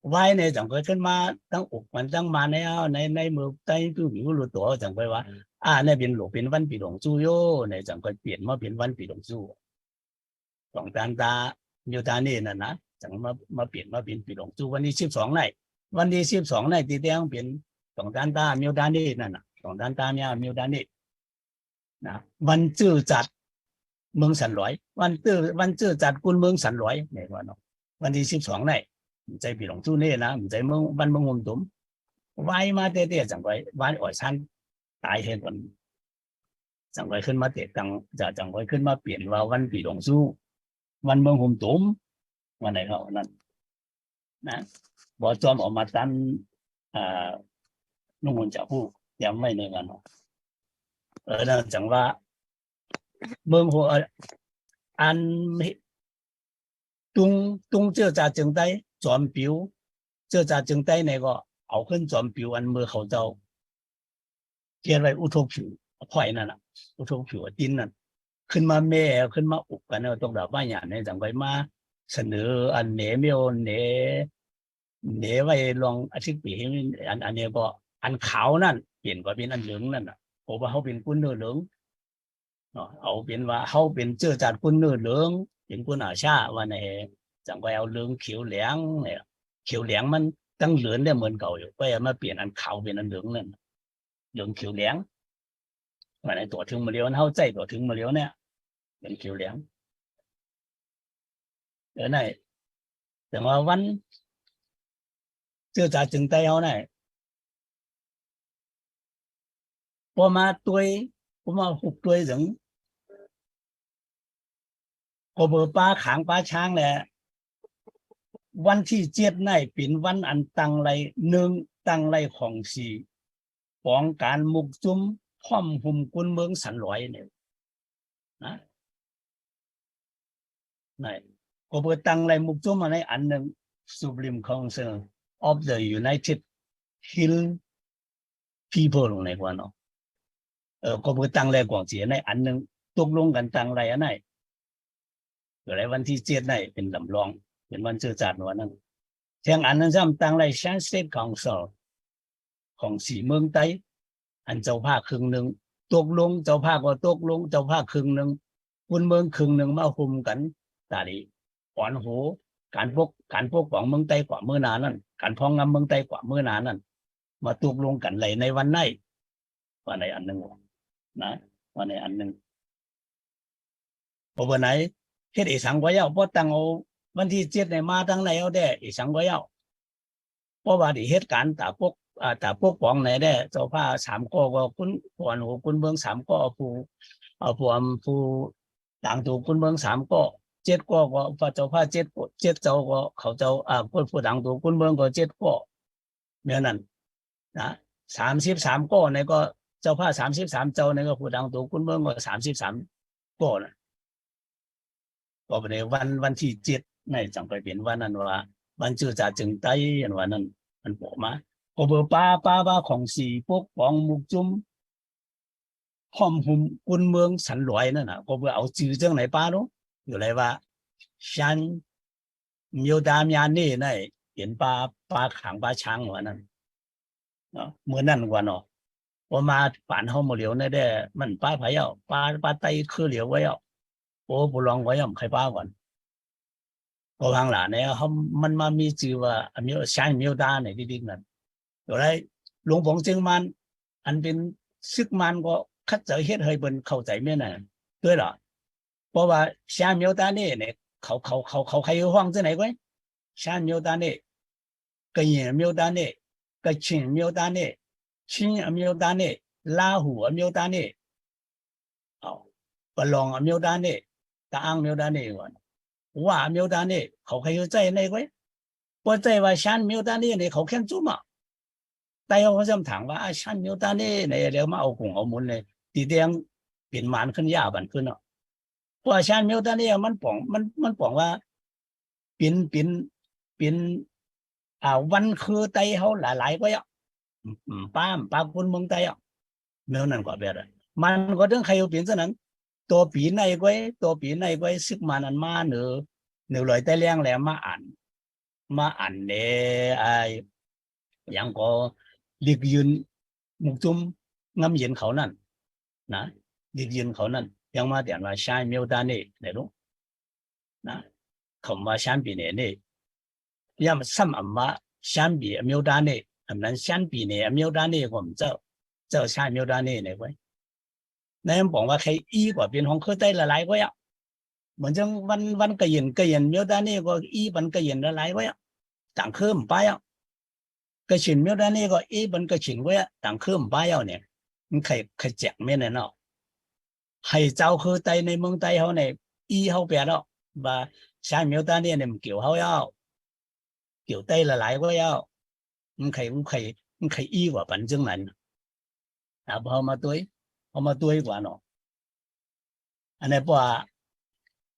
ไว้ในจังก็ขึ้นมาตั้งอกมันตั้งมาในมือใต้ตู้ผิวรู้ตัวจังไปว่าในเป็นหลวงเป็นวันปีหลงจู้โยในจังก็เปลี่ยนมาเป็นวันปีหลงจู้ต้องการตามิวดานี่นั่นนะจังมาเปลี่ยนมาเป็นปีหลงจู้วันที่12วันที่12ตีเตียงเปลี่ยนต้องการตามิวดานี่นั่นน่ะต้องการตามิวดานี่นะวันจื้อจัดเมืองสันหลอยวันจื้อจัดกุลเมืองสันหลอยเนี่ยว่าเนาะวันที่12ใจปีหลงจู้นี่นะใจเมืองบ้านเมืองหุ่มตุ้มไว้มาเตะจังไว้บ้านอ่อยชั้นตายเห็นวันจังไว้ขึ้นมาเตะจังไว้ขึ้นมาเปลี่ยนว่าวันปีหลงจู้วันเมืองหุ่มตุ้มวันไหนเขานั่นนะบอจอมออกมาตันนุ่งหุ่นจะพูดย้ำไม่ในกันนั่นจังว่าเมืองหัวอันตุงเจ้าจ่าจึงได้จอมปิวเจ้าจ่าจึงได้ในก็ เอาขึ้นจอมปิวอันมือเขาเจ้าเขียนไว้อุทกผิวข่อยนั่นน่ะอุทกผิวดินนั่นขึ้นมาแม่ขึ้นมาอุบกันเนาะตรงดอกบ้านหยาในจังไว้มาเสนออันเหนเมียวเหนไว้ลองอาทิตย์ปีอันนี้ก็อันขาวนั่นเปลี่ยนก็เป็นอันเหลืองนั่นน่ะเพราะว่าเขาเป็นกุนเนื้อเหลืองเนาะเอาเป็นว่าเขาเป็นเจ้าจัดกุนเนื้อเหลืองเป็นกุนอาชาว่าในจังไว้เอาเหลืองเขียวเหลืองเนี่ยเขียวเหลืองมันตั้งเหลืองได้เหมือนเก่าอยู่ก็เอามาเปลี่ยนอันขาวเป็นอันเหลืองนั่นเหลืองเขียวเหลืองว่าในตัวถึงมาเลี้ยวเข้าใจตัวถึงมาเลี้ยวเนี่ยเป็นเขียวเหลืองเดี๋ยวไหนแต่ว่าวันเจ้าจัดจึงใจเขาเนี่ยพอมาตัวพอมาหุบตัวถึงพอเบอร์ป้าขางป้าช้างแหละวันที่เจ็ดในเป็นวันอันตังไรหนึ่งตังไรของสี่ป้องการมุกจุ้มพร้อมหุ่มกุนเมืองสันลอยเนี่ยนะไหนก็เบอร์ตังไรมุกจุ้มอะไรอันหนึ่ง Supreme Council of the United Hill People ลงในกว่าเนาะก็เบอร์ตังไรกว่างเสียในอันหนึ่งตกลงกันตังไรอันไหนอะไรวันที่เจ็ดในเป็นลำลองเป็นวันเจอจัดวันนั้นแทงอันนั้นซ้ำตังไร Shan State Council ของสีเมืองไต้อันเจ้าภาคครึ่งหนึ่งตกลงเจ้าภาคก็ตกลงเจ้าภาคครึ่งหนึ่งคุณเมืองครึ่งหนึ่งมาคุมกันตาดีอ่อนหูการปกป้องเมืองไต้กว่าเมื่อนานนั้นการพ้องงำเมืองไต้กว่าเมื่อนานนั้นมาตกลงกันเลยในวันไหนวันไหนอันหนึ่งนะวันไหนอันหนึ่งพอวันไหนเฮ็ดอีสังไว้เอาพอตั้งเอาวันที่เจ็ดในมาตั้งไหนเอาได้อีสังไว้เอาเพราะว่าที่เหตุการณ์ตาพวกป้องไหนได้เจ้าผ้าสามก้อก็คุณผ่อนหัวคุณเมืองสามก้อผู้ต่างถูกคุณเมืองสามก้อเจ็ดก้อก็พระเจ้าผ้าเจ็ดเจ้าก็เขาเจ้าผู้ต่างถูกคุณเมืองก็เจ็ดก้อเมื่อนั้นนะ33ก้อในก็เจ้าผ้า33เจ้าในก็ผู้ต่างถูกคุณเมืองก็33ก้อนะก็ในวันที่เจ็ดในจังไปเป็นวันนั้นว่าวันเจอจ่าจึงไต้วันนั้นมันบอกมาก็เบอร์ป้าของสีพวกปองมุกจุ้มพร้อมหุ่มกุนเมืองสันลอยนั่นน่ะก็เบอร์เอาจื่อจังไหนป้าเนาะอยู่ไรว่าฉันมีดามยานนี่ในเห็นป้าขังป้าช้างว่านั้นเนาะเมื่อนั่นกว่าเนาะพอมาป่านเฮามาเหลียวในได้มันป้าไผเอาป้าไตคือเหลียวไว้เอาโอ้บุลองไว้เอาใครป้าก่อนก็ทางหลานเนี่ยเขามันมามีจื่อว่ามีช้างมีดาในดิๆนั่นอยู่ไรหลวงปู่จึงมันอันเป็นซึกมันก็คัดเจอเฮ็ดให้เบิ่นเข้าใจแม่น่ะด้วยล่ะเพราะว่าชาเมียวตานี่เนี่ยเขาใครห้องจังไหนก้อยชาเมียวตานี่กะเหยี่ยเมียวตานี่กะชินเมียวตานี่ชินเมียวตานี่ลาหูเมียวตานี่ปะลองเมียวตานี่ตาอังเมียวตานี่ก่อนว่าเมียวตานี่เขาใครใจในก้อยพอใจว่าชาเมียวตานี่เนี่ยเขาแค่จุ่มอ่ะแต่เขาจะถามว่าฉันอยู่ตอนนี้ในเดี๋ยวมาเอากงเอามุนเลยตีเตียงเปลี่ยนมันขึ้นยาบันขึ้นเนาะเพราะฉันอยู่ตอนนี้มันป่องว่าเป็นวันคือไตเขาหลายๆก็อ่ะป้าคนเมืองไตอ่ะเมื่อนั้นก็แบบมันก็ต้องใครเอาเปลี่ยนซะนั้นตัวปีในก็ซึกมันอันมาเหนือลอยไตเลี้ยงแล้วมาอ่านเนี่ยอย่างก็เรียกยืนมุกจุ้มงำเย็นเขานั่นนะเรียกยืนเขานั่นยังมาเดี๋ยวว่าชายเมียวดานี่ไหนรู้นะคำว่าชันปีเนี่ยยังซ้ำว่าชันปีเมียวดานี่อันนั้นชันปีเนี่ยเมียวดานี่ผมเจ้าชายเมียวดานี่ไหนไว้นั่นบอกว่าใครอีกว่าเป็นของเคยได้ละลายไว้อะเหมือนจังวันกระเย็นเมียวดานี่ก็อีวันกระเย็นละลายไว้อะต่างเพิ่มไปอ่ะกระชินเมียวดานี่ก็บันกระชินไว้ต่างเครื่องป้ายเอาเนี่ยมันใครแจกไม่แน่เนาะให้เจ้าคือไตในเมืองไต้เขาเนี่ยเขาแปลแล้วว่าชาเมียวดานี่เนี่ยมันเกี่ยวเขาเอาเกี่ยวไตละหลายก็เอามันใครกว่าปันจังนั้นพอมาตัวกว่าเนาะอันนี้เพราะว่า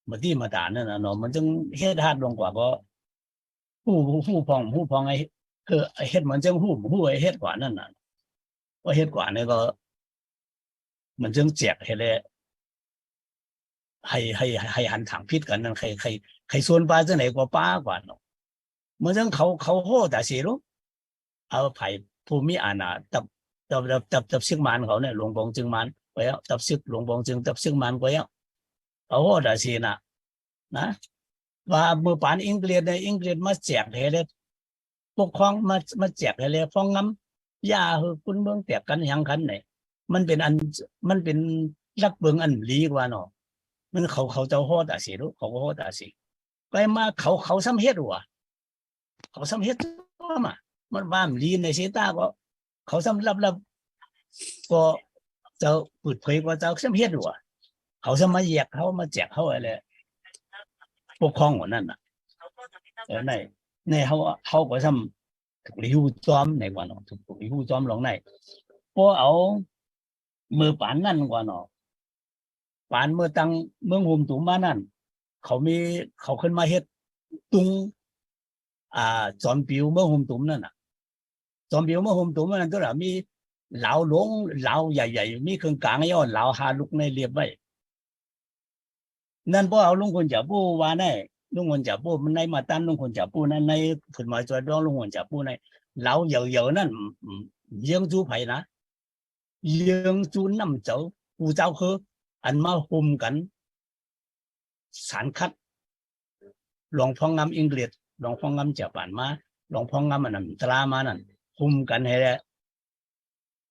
มาที่มาตานั่นเนาะมันจึงเฮ็ดฮาดลงกว่าก็ผู้พองไอ้ คือไอ้เฮ็ดมันจังหู้ไอ้เฮ็ดกว่านั่นน่ะว่าเฮ็ดกว่านี่ก็มันจึงแจกให้เลยให้หันถังพิษกันนั่นใครส่วนปลาจะไหนกว่าป้ากว่าเนาะเมื่อจังเขาโหแต่สิรู้เอาไผ่ภูมิอาณาtập sức mạnhเขาเนี่ยหลวงปองจึงมันไว้แล้วtập sứcหลวงปองจึงtập sức mạnhไว้แล้วเขาโหแต่สิน่ะนะว่าเมื่อปานอังกฤษในอังกฤษมาแจกให้เลยปกครองมาแจกให้เลยฟ้องงำย่าคือคุณเมืองแตกกันอย่างคันไหนมันเป็นอันมันเป็นรักเบิงอันลีกว่าเนาะมันเขาจะโหดอ่ะสิรู้เขาโหดอ่ะสิไปมาเขาซ้ำเฮ็ดว่ะเขาซ้ำเฮ็ดว่ามามันว่ามันลีในเสตาก็เขาซ้ำรับก็จะเปิดเผยว่าจะซ้ำเฮ็ดว่ะเขาซ้ำมาแยกเขามาแจกเขาอะไรปกครองหัวนั่นน่ะในเขาก็ซ้ำถูกริ้วจอมในกว่าเนาะถูกริ้วจอมลงในพอเอามือปานนั่นกว่าเนาะปานเมื่อตั้งเมืองหุมตุ่มมานั่นเขาขึ้นมาเฮ็ดตุงจอมปิวเมืองหุมตุ่มนั่นน่ะจอมปิวเมืองหุมตุ่มนั่นก็มีเหลาหลวงเหลาใหญ่ๆมีเครื่องกลางย่อเหลาหาลูกในเรียบไว้นั่นพอเอาลุงคนจับปูว่าได้ลุงคนจับปูมันในมาตั้นลุงคนจับปูนั้นในขึ้นมาจอยดองลุงคนจับปูในเหลาเหยอะๆนั่นเลี้ยงจูไผ่นะเลี้ยงจูน้ำเจ้าปูเจ้าคืออันมาหุมกันสารคัดหลวงพ่องำอังกฤษหลวงพ่องำจับปานมาหลวงพ่องำอันนั้นตรามานั่นหุมกันให้แล้ว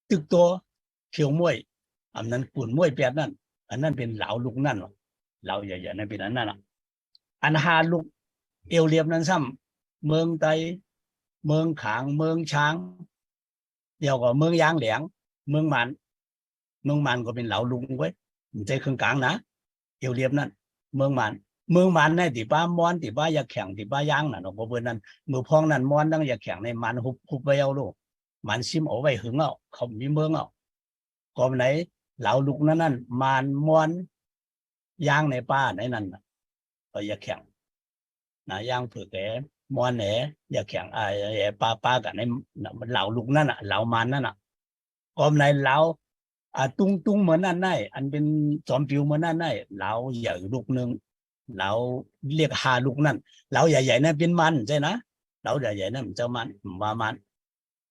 ตึกตัวเขียวมวยอันนั้นปุ่นมวยแปดนั่นอันนั้นเป็นเหลาลูกนั่นเราใหญ่ๆนั่นเป็นอันนั้นอันหาลูกเอวเรียบนั้นซ้ำเมืองไตเมืองขางเมืองช้างเดียวกับเมืองยางเหลียงเมืองมันก็เป็นเหลาลุงไว้ใจเครื่องกลางนะเอวเรียบนั่นเมืองมันในติป้ามอนติป้าอยากแข่งติป้ายางน่ะเนาะเพราะเพื่อนนั้นมือพองนั้นมอนตั้งอยากแข่งในมันหุบไว้เอาลูกมันซิมเอาไว้หึงเอาเขามีเมืองเอาก็ไหนเหลาลุกนั่นมันมอนย่างในป้าในนั้นก็อยากแข่งนะย่างเผือกแหมอนแหนอยากแข่งป้ากันในเหลาลุกนั่นเหลามันนั่นก็ไหนเหลาตุ้งเหมือนนั่นได้อันเป็นจอมปิวเหมือนนั่นได้เหลาใหญ่ลูกหนึ่งเหลาเรียกหาลูกนั่นเหลาใหญ่ๆนั่นเป็นมันใช่นะเหลาใหญ่ๆนั่นเจ้ามันว่ามัน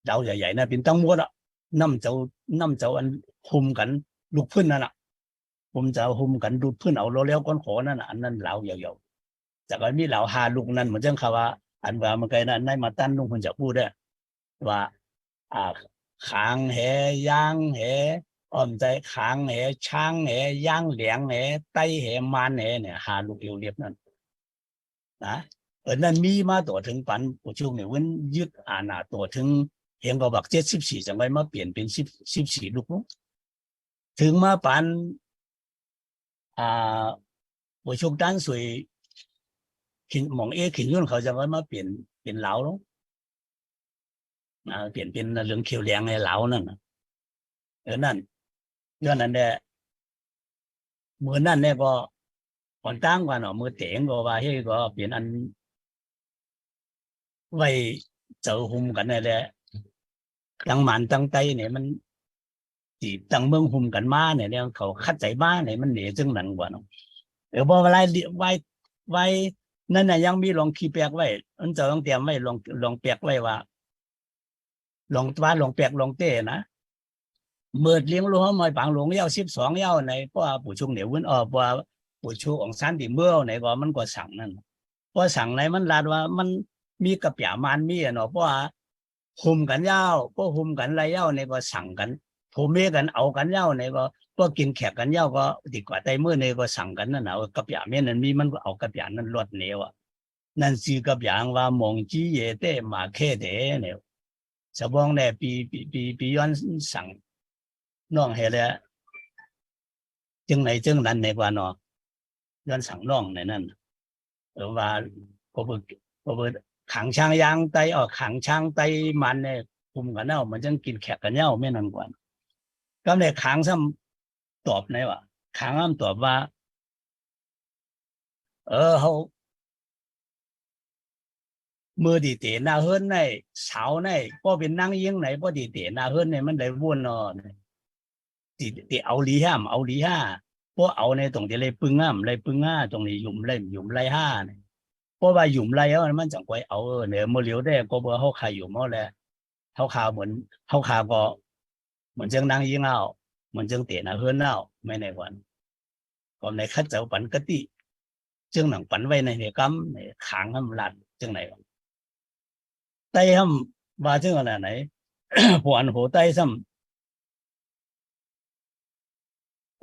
เหลาใหญ่ๆนั่นเป็นตั้งมดน้ำเจ้าอันคุมกันลูกพื้นนั่นผมจะหุมกันดูดพื้นเอาแล้วก้อนขอนั่นอันนั้นเหลาใหญ่ๆจากนั้นมีเหลาหาลูกนั่นเหมือนเจ้าข่าวว่าอันว่ามันไกลนั้นได้มาตั้นลุงคนจะพูดได้ว่าขางแหย่างแหอ้อมใจขางแหช้างแหย่างเหลียงแหไตแหมานแหเนี่ยหาลูกเรียบนั่นนะนั่นมีมาตัวถึงปันผู้ชุมเนี่ยวันยึดอาณาตัวถึงเห็นก็บอก74จังไว้มาเปลี่ยนเป็น14ลูกถึงมาปันผู้ชุมด้านสวยขินหมองขินยุ่นเขาจะไว้มาเปลี่ยนเป็นเหลาแล้วเปลี่ยนเป็นเหลืองเขียวแดงในเหลานั่นนั่นย้อนนั้นแหละมือนั่นเนี่ยก็ก่อนตั้งกว่าเนาะมือเต๋งก็ว่าเฮ้ยก็เปลี่ยนอันไว้เจอหุมกันนี่แหละตั้งมันตั้งไตเนี่ยมันจีตั้งเมืองหุมกันมาเนี่ยเขาคัดใจมาเนี่ยมันเหนียวจึงหนังกว่าเนาะพอเวลาไว้นั่นน่ะยังมีลองขี้เปียกไว้อันจะต้องเตรียมไว้ลองเปียกไว้ว่าลองว่าลองเปียกลองเต้นะเมื่อเลี้ยงลูกเขามาปังหลวงเย้า12เย้าในเพราะผู้ชุมเหนียววันเพราะผู้ชุมของสันติเมื่อไหนก็มันก็สั่งนั่นเพราะสั่งไหนมันลาดว่ามันมีกระเปียมันมีเนาะเพราะว่าหุมกันเย้าเพราะหุมกันไรเย้าในก็สั่งกันผมเมกันเอากันเย้าในก็กินแขกกันเย้าก็ดีกว่าไตเมื่อในก็สั่งกันนั่นเอากระเปียเม่นั้นมีมันก็เอากระเปียนั้นลดเหนียวนั่นคือกระเปียว่ามองจี้เย่เต้มาแค่เดเนี่ยสบองเนี่ยปีย้อนสั่งน้องเฮเลยจึงไหนจึงนั้นในกว่าน้องย้อนสั่งน้องในนั้นว่าพอเปิดขังช้างยางไตขังช้างไตมันเนี่ยคุมกันเน่ามันจึงกินแขกกันเน่าไม่นั่นกว่าก็เนี่ยขังซ้ำตอบไหนวะขังซ้ำตอบว่าเขา มือดีเตะหน้าเฮิรนในเช้าในพอเป็นนั่งยิงไหนพอดีเตะหน้าเฮิรนในมันได้วนนอนตีเอาลีห้ามเอาลีห้าพวกเอาในตรงที่เลยปึงห้ามเลยปึงห้าตรงนี้หยุ่มเลยหยุ่มไรห้าเนี่ยเพราะว่าหยุ่มไรเอามันจังไว้เอาเนี่ยมือเหลียวได้ก็เบอร์เขาขายอยู่มั่แล้วเขาขาเหมือนเขาขาก็เหมือนจังนั่งยิงเอาเหมือนจังเตะหน้าเฮิรนเอาไม่ในวันก็ในคัดเจ้าปันกติจึงหนังปันไว้ในเหตุกรรมในขางห้ามหลัดจังไหนไต้ห้ามว่าจังอะไรไหน หัวอันหัวไต้ซ้ำ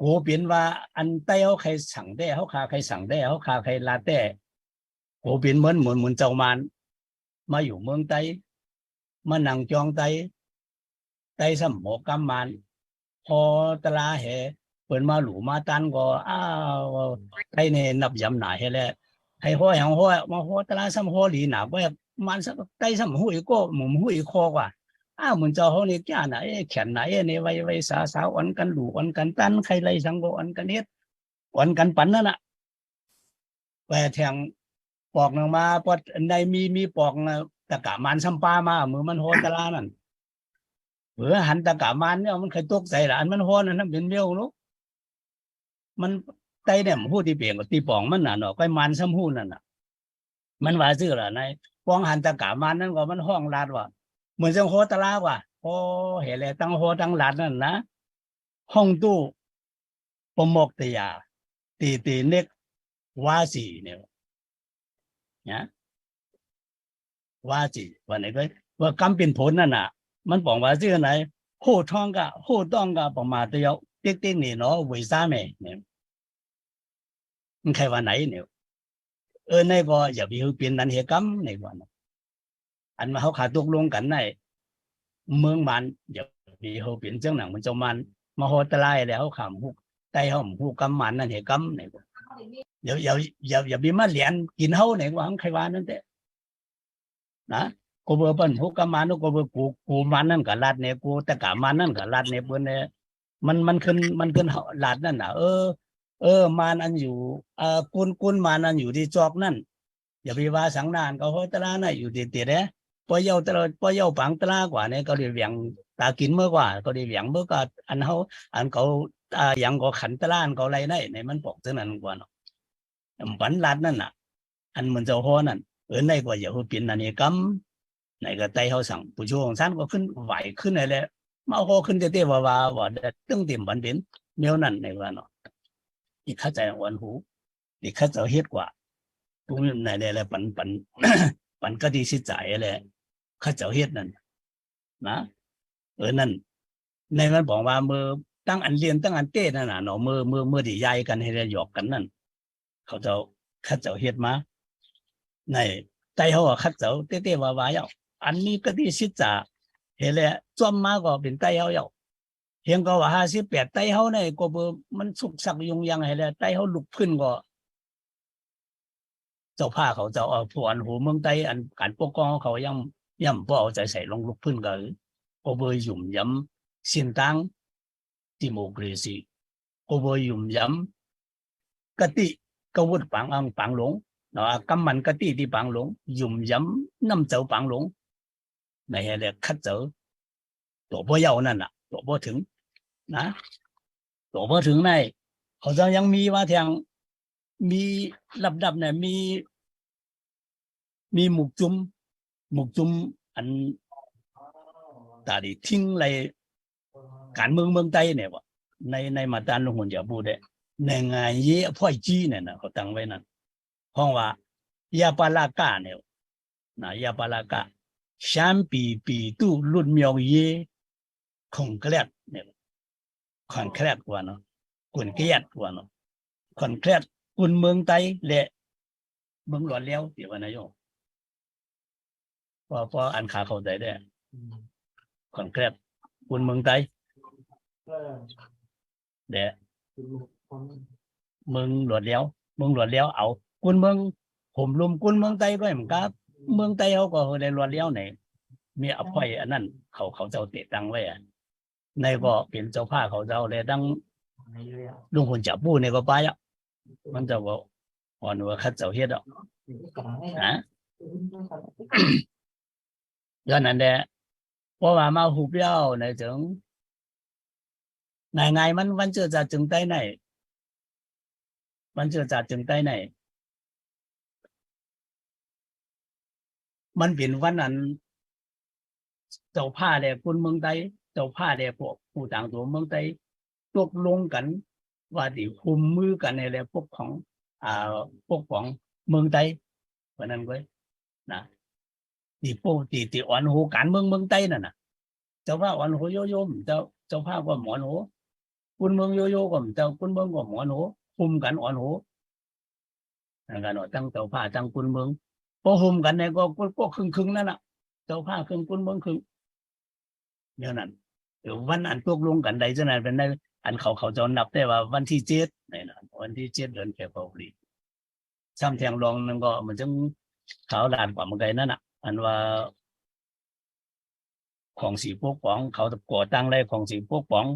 กูเปลี่ยนว่าอันไต้เขาใครสั่งได้เขาขาใครสั่งได้เขาขาใครลาแต่กูเปลี่ยนเหมือนเจ้ามันมาอยู่เมืองไต้มานั่งจองไต้ไต้ซ้ำหมอกำมันพอตลาเหเปิดมาหลูมาตันก็อ้าวไต้เนี่ยนับยำหนาให้แล้วให้หัวอย่างหัวมาหัวตลาซ้ำหัวหลีหนาแบบมันสักไต้ซ้ำหัวอีกก็หมุนหัวอีกคอกว่าอ้าวเหมือนเจ้าเขาเนี่ยแก่ไหนแขนไหนเนี่ยไว้สาวอันกันหลูอันกันตันใครไรสังโกอันกันเฮ็ดอันกันปันนั่นน่ะแปรแทงปอกลงมาพอในมีปอกตะกะมันซ้ำปลามามือมันโหตลานั่นหันตะกะมันเนี่ยมันเคยตกใจละอันมันโหนั่นเป็นเบี้ยวลูกมันไตเนี่ยหู้ที่เปลี่ยนกับตีปองมันน่ะเนาะก็มันซ้ำหู้นั่นน่ะมันว่าซื่อละในปองหันตะกะมันนั่นก็มันห้องลาดว่าเหมือนจังโหตลาว่ะพอเห็นแล้วตั้งโหตั้งลาดนั่นนะห้องตู้ปมกตยาตีเน็กว่าสีเนี่ยนะว่าจีวันไหนก็ว่ากำเป็นผลนั่นน่ะมันบอกว่าชื่อไหนโหท้องกะโหต้องกะประมาณเดียวเด็กๆนี่เนาะเวซ่าแม่เนี่ยมันใครวันไหนเนี่ยในก็อย่าไปเปลี่ยนนันเหตุกรรมในวันอันมาเขาขาดตกลงกันในเมืองมันอย่าไปเขาเปลี่ยนเจ้าหนังมันเจ้ามันมาโหตะไลแล้วเขาขำหุกไตเขาหุกกำมันนั่นเหตุกรรมในวันอย่าไปมาเหรียญกินเฮาในวันใครวันนั่นเด้นะกูเบอร์ปันพวกกำมันกูเบอร์กูมันนั่นกับลาดเนี่ยกูแต่กะมันนั่นกับลาดเนี่ยเปิ้นเนี่ยมันขึ้นลาดนั่นน่ะมันอันอยู่กุนมันอันอยู่ที่จอกนั่นอย่าไปว่าสังนานเขาตะลาน่ะอยู่ติดเนี่ยพอเย้าตะลาพอเย้าปังตะลากว่าเนี่ยเขาได้เวียงตากินเมื่อกว่าเขาได้เวียงเมื่อก็อันเขาอันเขาอย่างก็ขันตะลานเขาอะไรได้ในมันปกเท่านั้นกว่าเนาะปันลาดนั่นน่ะอันมันเจ้าพ่อนั่นในกว่าอย่าเปลี่ยนนันเอกรรมในก็ไต่เขาสั่งผู้ช่วงสั้นก็ขึ้นไหวขึ้นอะไรแล้วมาโคขึ้นเต้ว่าตึ้งเต็มบันเป็นเมียวนั่นในว่าเนาะอีกข้าใจวันหูอีกข้าจะเฮ็ดกว่าตรงนี้ในอะไรปันก็ดีสิใจอะไรข้าจะเฮ็ดนั่นนะนั่นในมันบอกว่ามือตั้งอันเรียนตั้งอันเต้นั่นน่ะเนาะมือดีใหญ่กันให้ได้หยอกกันนั่นเขาจะข้าจะเฮ็ดมาในไต่เขาคัดเจ้าเต้ว่าเยาอันนี้ก็ที่สิจ่าเห็นเลยจอมมาก็เป็นไต่เขาเยาเพียงก็ว่า58ไต่เขาเนี่ยก็เบอร์มันสุกสักยุงยังให้เลยไต่เขาลุกขึ้นก็เจ้าผ้าเขาเจ้าเอาผู้อันหูเมืองไต้อันการปกครองเขาย่ำพอเอาใจใส่ลงลุกขึ้นก็เบอร์หยุ่มย้ำสินตังดิโมคราซีก็เบอร์หยุ่มย้ำกติกวุฒิปังหลงเนาะกำมันกติที่ปังหลงหยุ่มย้ำน้ำเจ้าปังหลงในเหตุคัดเจอตัวพ่อเยานั่นน่ะตัวพ่อถึงนะตัวพ่อถึงในเขาจะยังมีว่าทางมีดับเนี่ยมีหมุกจุ่มอันตาดีทิ้งอะไรการเมืองไต้เนี่ยวะในมาตราลงหุ่นอย่าพูดเด้ในงานเย่พ่อยจี้เนี่ยนะเขาตั้งไว้นั่นห้องว่ายาปาลากาเนี่ยนะยาปาลากาชันปีตู้รุ่นเมียวเย่ของแคลดเนี่ยของแคลดกว่าเนาะกุนเกียดกว่าเนาะของแคลดกุนเมืองไต้และเมืองหลวนแล้วเดี๋ยวนะโยมพออันขาเข้าใจได้ของแคลดกุนเมืองไต้เดี๋ยวเมืองหลวนแล้วเอากุนเมืองผมลุมกุนเมืองไต้ก็เหมือนกับเมืองไต้เขาก็ได้หลวนแล้วไหนมีอภัยอันนั้นเขาเจ้าเตะตังไว้อะในก็เป็นเจ้าผ้าเขาเจ้าเลยตั้งลุงคนจับปู้ในก็ไปอ่ะมันจะบอกอ่อนว่าคัดเจ้าเฮ็ดอ่ะนะ doนั้นแหละเพราะว่ามาหูเปี้ยวในถึงngày ngàyมันวันเจอจะจึงใต้ไหนวันเจอจะจึงใต้ไหนมันเป็นวันนั้นเจ้าผ้าแด่คนเมืองใต้เจ้าผ้าแด่พวกผู้ต่างตัวเมืองใต้ตกลงกันว่าที่คุมมือกันในแหละพวกของพวกของเมืองใต้เพราะนั้นไว้นะที่พวกที่อ่อนหูการเมืองใต้นั่นน่ะเจ้าผ้าอ่อนหูโยโย่เจ้าผ้าก็หมอนหูคุณเมืองโยโย่ก็เจ้าคุณเมืองก็หมอนหูคุมกันอ่อนหูนั่นกันว่าตั้งเจ้าผ้าตั้งคุณเมืองพอคุมกันเนี่ยก็ครึ่งนั่นน่ะเจ้าผ้าครึ่งคุณเมืองครึ่งเดี๋ยวนั้นเดี๋ยววันอันตกลงกันใดจะนั้นเป็นได้อันเขาจะนับได้ว่าวันที่7นี่นะวันที่7เดือนเพบรีซ้ำแทงรองนั่นก็มันจึงขาวลานกว่าเมื่อไงนั่นน่ะอันว่าของสีพวกป๋องเขาก่อตั้งเลยของสีพวกป๋อง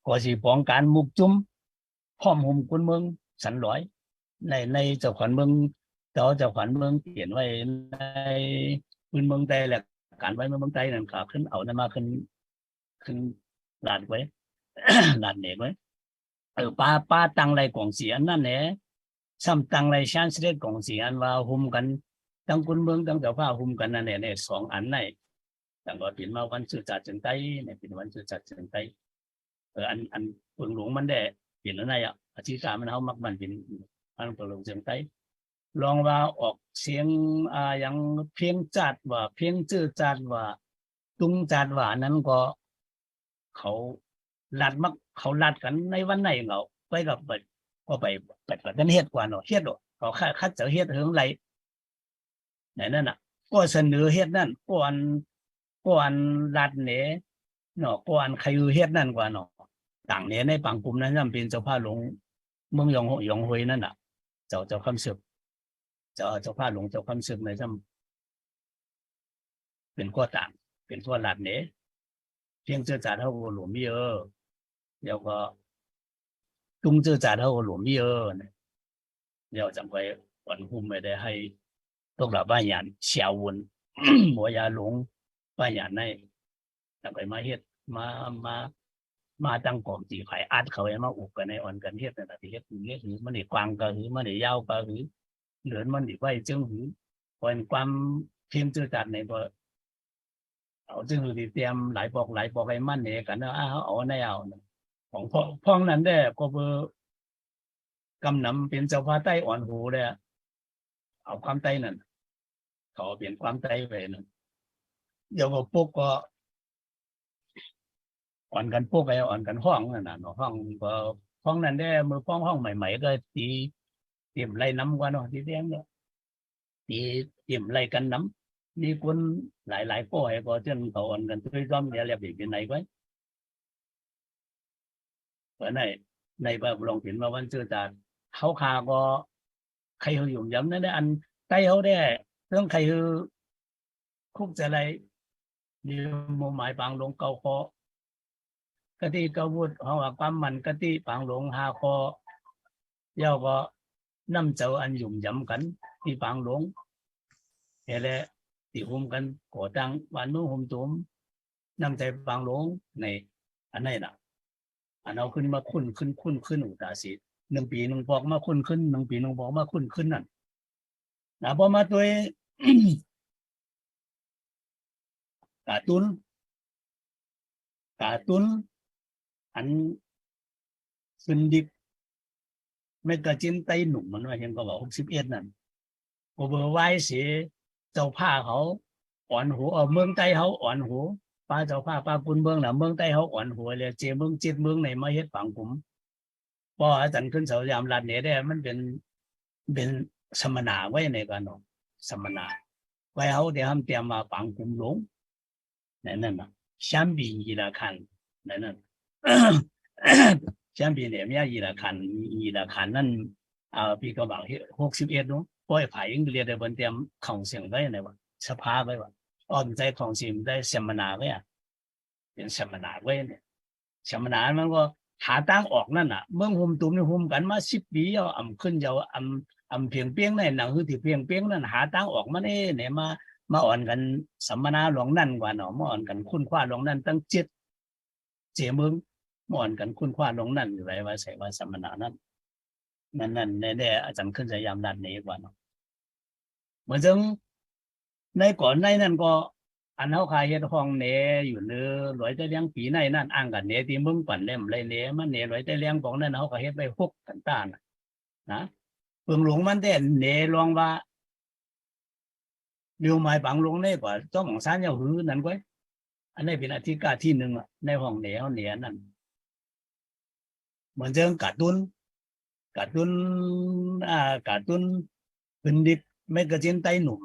ก่อสีป๋องการมุกจุ้มพร้อมหุมคุณเมืองสันร้อยในเจ้าขวัญเมืองเจ้าขวัญเมืองเขียนไว้ในพื้นเมืองใต้แหละการไว้เมืองใต้นั่นขาขึ้นเอานั่นมาขึ้นลาดไว้ ลาดเหนไว้ป้าตังไรกองเสียนั่นแหละซ้ำตังไรชานเสด็จกองเสียว่าหุมกันตั้งคุณเมืองตั้งเจ้าผ้าหุมกันนั่นแหละใน2 อันในแต่ก็เป็นมาวันสื่อจัดจึงไต้เนี่ยเป็นวันสื่อจัดจึงไต้อันเปิงหลวงมันได้เปลี่ยนอะไรอ่ะอธิการมันเขามักมันเป็นมันเปิงหลวงจึงไต้ลองว่าออกเสียงอย่างเพียงจัดว่าเพียงจื้อจัดว่าตุงจัดว่านั้นก็เขาเขาลัดกันในวันไหนเราไปกับก็ไปกันเฮ็ดกว่าเนาะเฮ็ดเขาคัดจะเฮ็ดถึงไรไหนนั่นน่ะก็เสนอเฮ็ดนั่นก่อนลัดเนี่ยเนาะก่อนใครเฮ็ดนั่นกว่าเนาะต่างเนี่ยในปังกลุ่มนั้นจำเป็นเจ้าผ้าหลวงเมืองยองหวยนั่นน่ะเจ้าคำศึกเจ้าผ้าหลวงเจ้าคำศึกในจำเป็นข้อต่างเป็นข้อลัดเนี่ยเพียงเจ้าจ่าเท่าหลวงมีเดี๋ยวก็ตุงเจ้าจ่าเท่าหลวงมีเนี่ยเดี๋ยวจำไว้วันหุ่มไม่ได้ให้ตกหลับบ้านหยานเฉียววน หัวยาหลงบ้านหยานในจำไปมาเฮ็ดมาตั้งกองจีไข่อัดเขาไว้มาอุกกันในอ่อนกันเฮ็ดนั่นแหละที่เฮ็ดหือมันนี่กวางก็หือมันนี่ยาวก็หือเหลือนมันนี่ไว้จึงหือพอความเพียงเจ้าจัดในพอเอาจึงหือที่เตรียมหลายบอกให้มันเนี่ยกันนะเอาในเอาของพ้องนั้นได้ก็เบอร์กำนำเป็นเจ้าฟ้าใต้อ่อนหูเลยเอาความใต้นั่นเขาเปลี่ยนความใต้ไปนั่นเดี๋ยวก็ปุ๊กก็อ่อนกันปุ๊กไปอ่อนกันห้องนั่นน่ะเนาะห้องก็ห้องนั้นได้มือห้องใหม่ๆก็ตีเตรียมไล่น้ำกันเนาะที่เตรียมเนี่ยตีเตรียมไล่กันน้ำมีคนหลายป้อยก็จนเขาอ่อนกันด้วยซ้ำเนี่ยเรียบเป็นไหนไว้เพราะในแบบลองเห็นมาวันเจอจากเขาคาก็ใครเขาอยู่ย้ำนั่นได้อันใต้เขาได้เรื่องใครคือคุกจะอะไรมีมุมหมายปางหลงเกาคอกะทิกะวุฒเขาว่าความมันกะทิปางหลง5 คเย้าก็น้ำเจ้าอันยุ่มย้ำกันที่ปางหลงแค่แหละที่หุมกันก่อตั้งวันนู้นหุมตุ้มน้ำใจปางหลงในอันไหนน่ะอันเอาขึ้นมาขึ้นอุตาสิ1 ปี 1 บอกมาขึ้น1 ปี 1 บอกมาขึ้นนั่นนะพอมาตัว การ์ตูนอันขึ้นดิบไม่กระจินไตหนุ่มมันว่าเห็นก็บอก61นั่นก็เบอร์ไว้เสียเจ้าผ้าเขาอ่อนหัวเมืองใต้เขาอ่อนหัวป้าเจ้าผ้าป้าคุณเมืองน่ะเมืองใต้เขาอ่อนหัวเลยเมืองจิตเมืองไหนมาเฮ็ดฝังผมพออาจารย์ขึ้นเสายามรัดเนี่ยได้มันเป็นสมณะไว้ในกันเนาะสมณะไว้เขาเดี๋ยวทำเตรียมมาฝังกุมหลงนั่นน่ะ相比你来看นั่น相比เนี่ยไม่ยีละคันนั่นพี่ก็บอก61เนาะปล่อยผายยังเรียนได้บนเตรียมของเสียงไว้ในว่าสภาไว้ว่าอ่อนใจของเสียงได้สมณะไว้เป็นสมณะไว้เนี่ยสมณะมันก็หาตั้งออกนั่นน่ะเมืองหุมตุ้มนี่หุมกันมา10 ปีเอาขึ้นยาว เพียงเปียงในหนังคือที่เพียงเปียงนั่นหาทางออกมาเนี่ยมาอ่อนกันสัมมนาหลวงนั่นกว่าเนาะมาอ่อนกันคุณคว้าหลวงนั่นตั้งเจมึงมาอ่อนกันคุณคว้าหลวงนั่นอยู่ไรว่าใส่ว่าสัมมนานั่นแน่อาจารย์ขึ้นสยามด้านนี้กว่าเนาะเหมือนจังในก่อนในนั่นก็อันเฮาขายเฮ็ดห้องเนอยู่เนื้อหลอยแต่เลี้ยงปีในนั่นอ้างกันเนที่มึงปั่นเล่มไรเนมันเนหลอยแต่เลี้ยงของนั่นเฮาก็เฮ็ดไว้6กันต้านนะเพิ่งหลงมันแต่เนลองว่าเรียวไม้บางลงในกว่าเจ้าของศาลยาหือนั่นก้อยอันนี้เป็นอธิการที่1ในห้องเนเฮาเนนั่นเหมือนเรื่องการ์ตูนการ์ตูนการ์ตูนเป็นดิบแมกกาซีนไต้หนุ่ม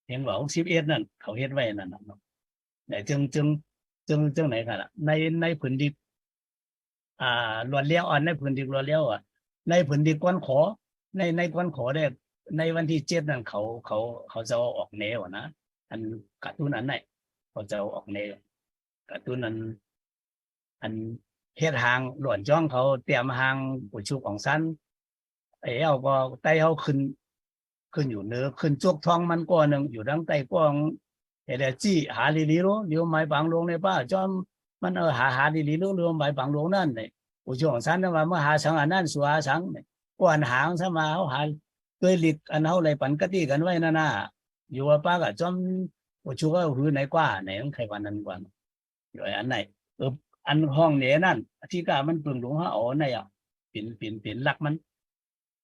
เห็นว่า61นั่นเขาเฮ็ดไว้นั่นน่ะเนาะแต่จึงไหนกันล่ะในพื้นดิบรวนเลี้ยวในพื้นดิบรวนเลี้ยวในพื้นดิบก้อนขอในก้อนขอได้ในวันที่7นั่นเขาจะเอาออกแนวนะอันการ์ตูนนั้นไหนเขาจะเอาออกแนวการ์ตูนนั้นอันเฮ็ดหางหลวนจ้องเขาเตรียมหางผู้ชูของสั้นเอาก็ไต้เขาขึ้นอยู่เนื้อขึ้นจกทองมันก้อนหนึ่งอยู่ดังไต้ก้องเดี๋ยวจี้หาลีรู้เดี๋ยวไม้บางลงในป้าจอมมันหาลีรู้เรื่องไม้บางลงนั่นเนี่ยผู้ชูของสั้นว่าเมื่อหาสังอันนั้นสัวสังเนี่ยก้อนหางซะมาเขาหาด้วยลิกอันเขาเลยปันกติกันไว้นั่นน่ะอยู่ว่าป้ากับจอมผู้ชูก็หือไหนกว่าไหนต้องใครวันนั้นกว่าอยู่อันไหนอันห้องเนี้ยนั่นที่กามันปึงหลวงเขาในเป็นหลักมัน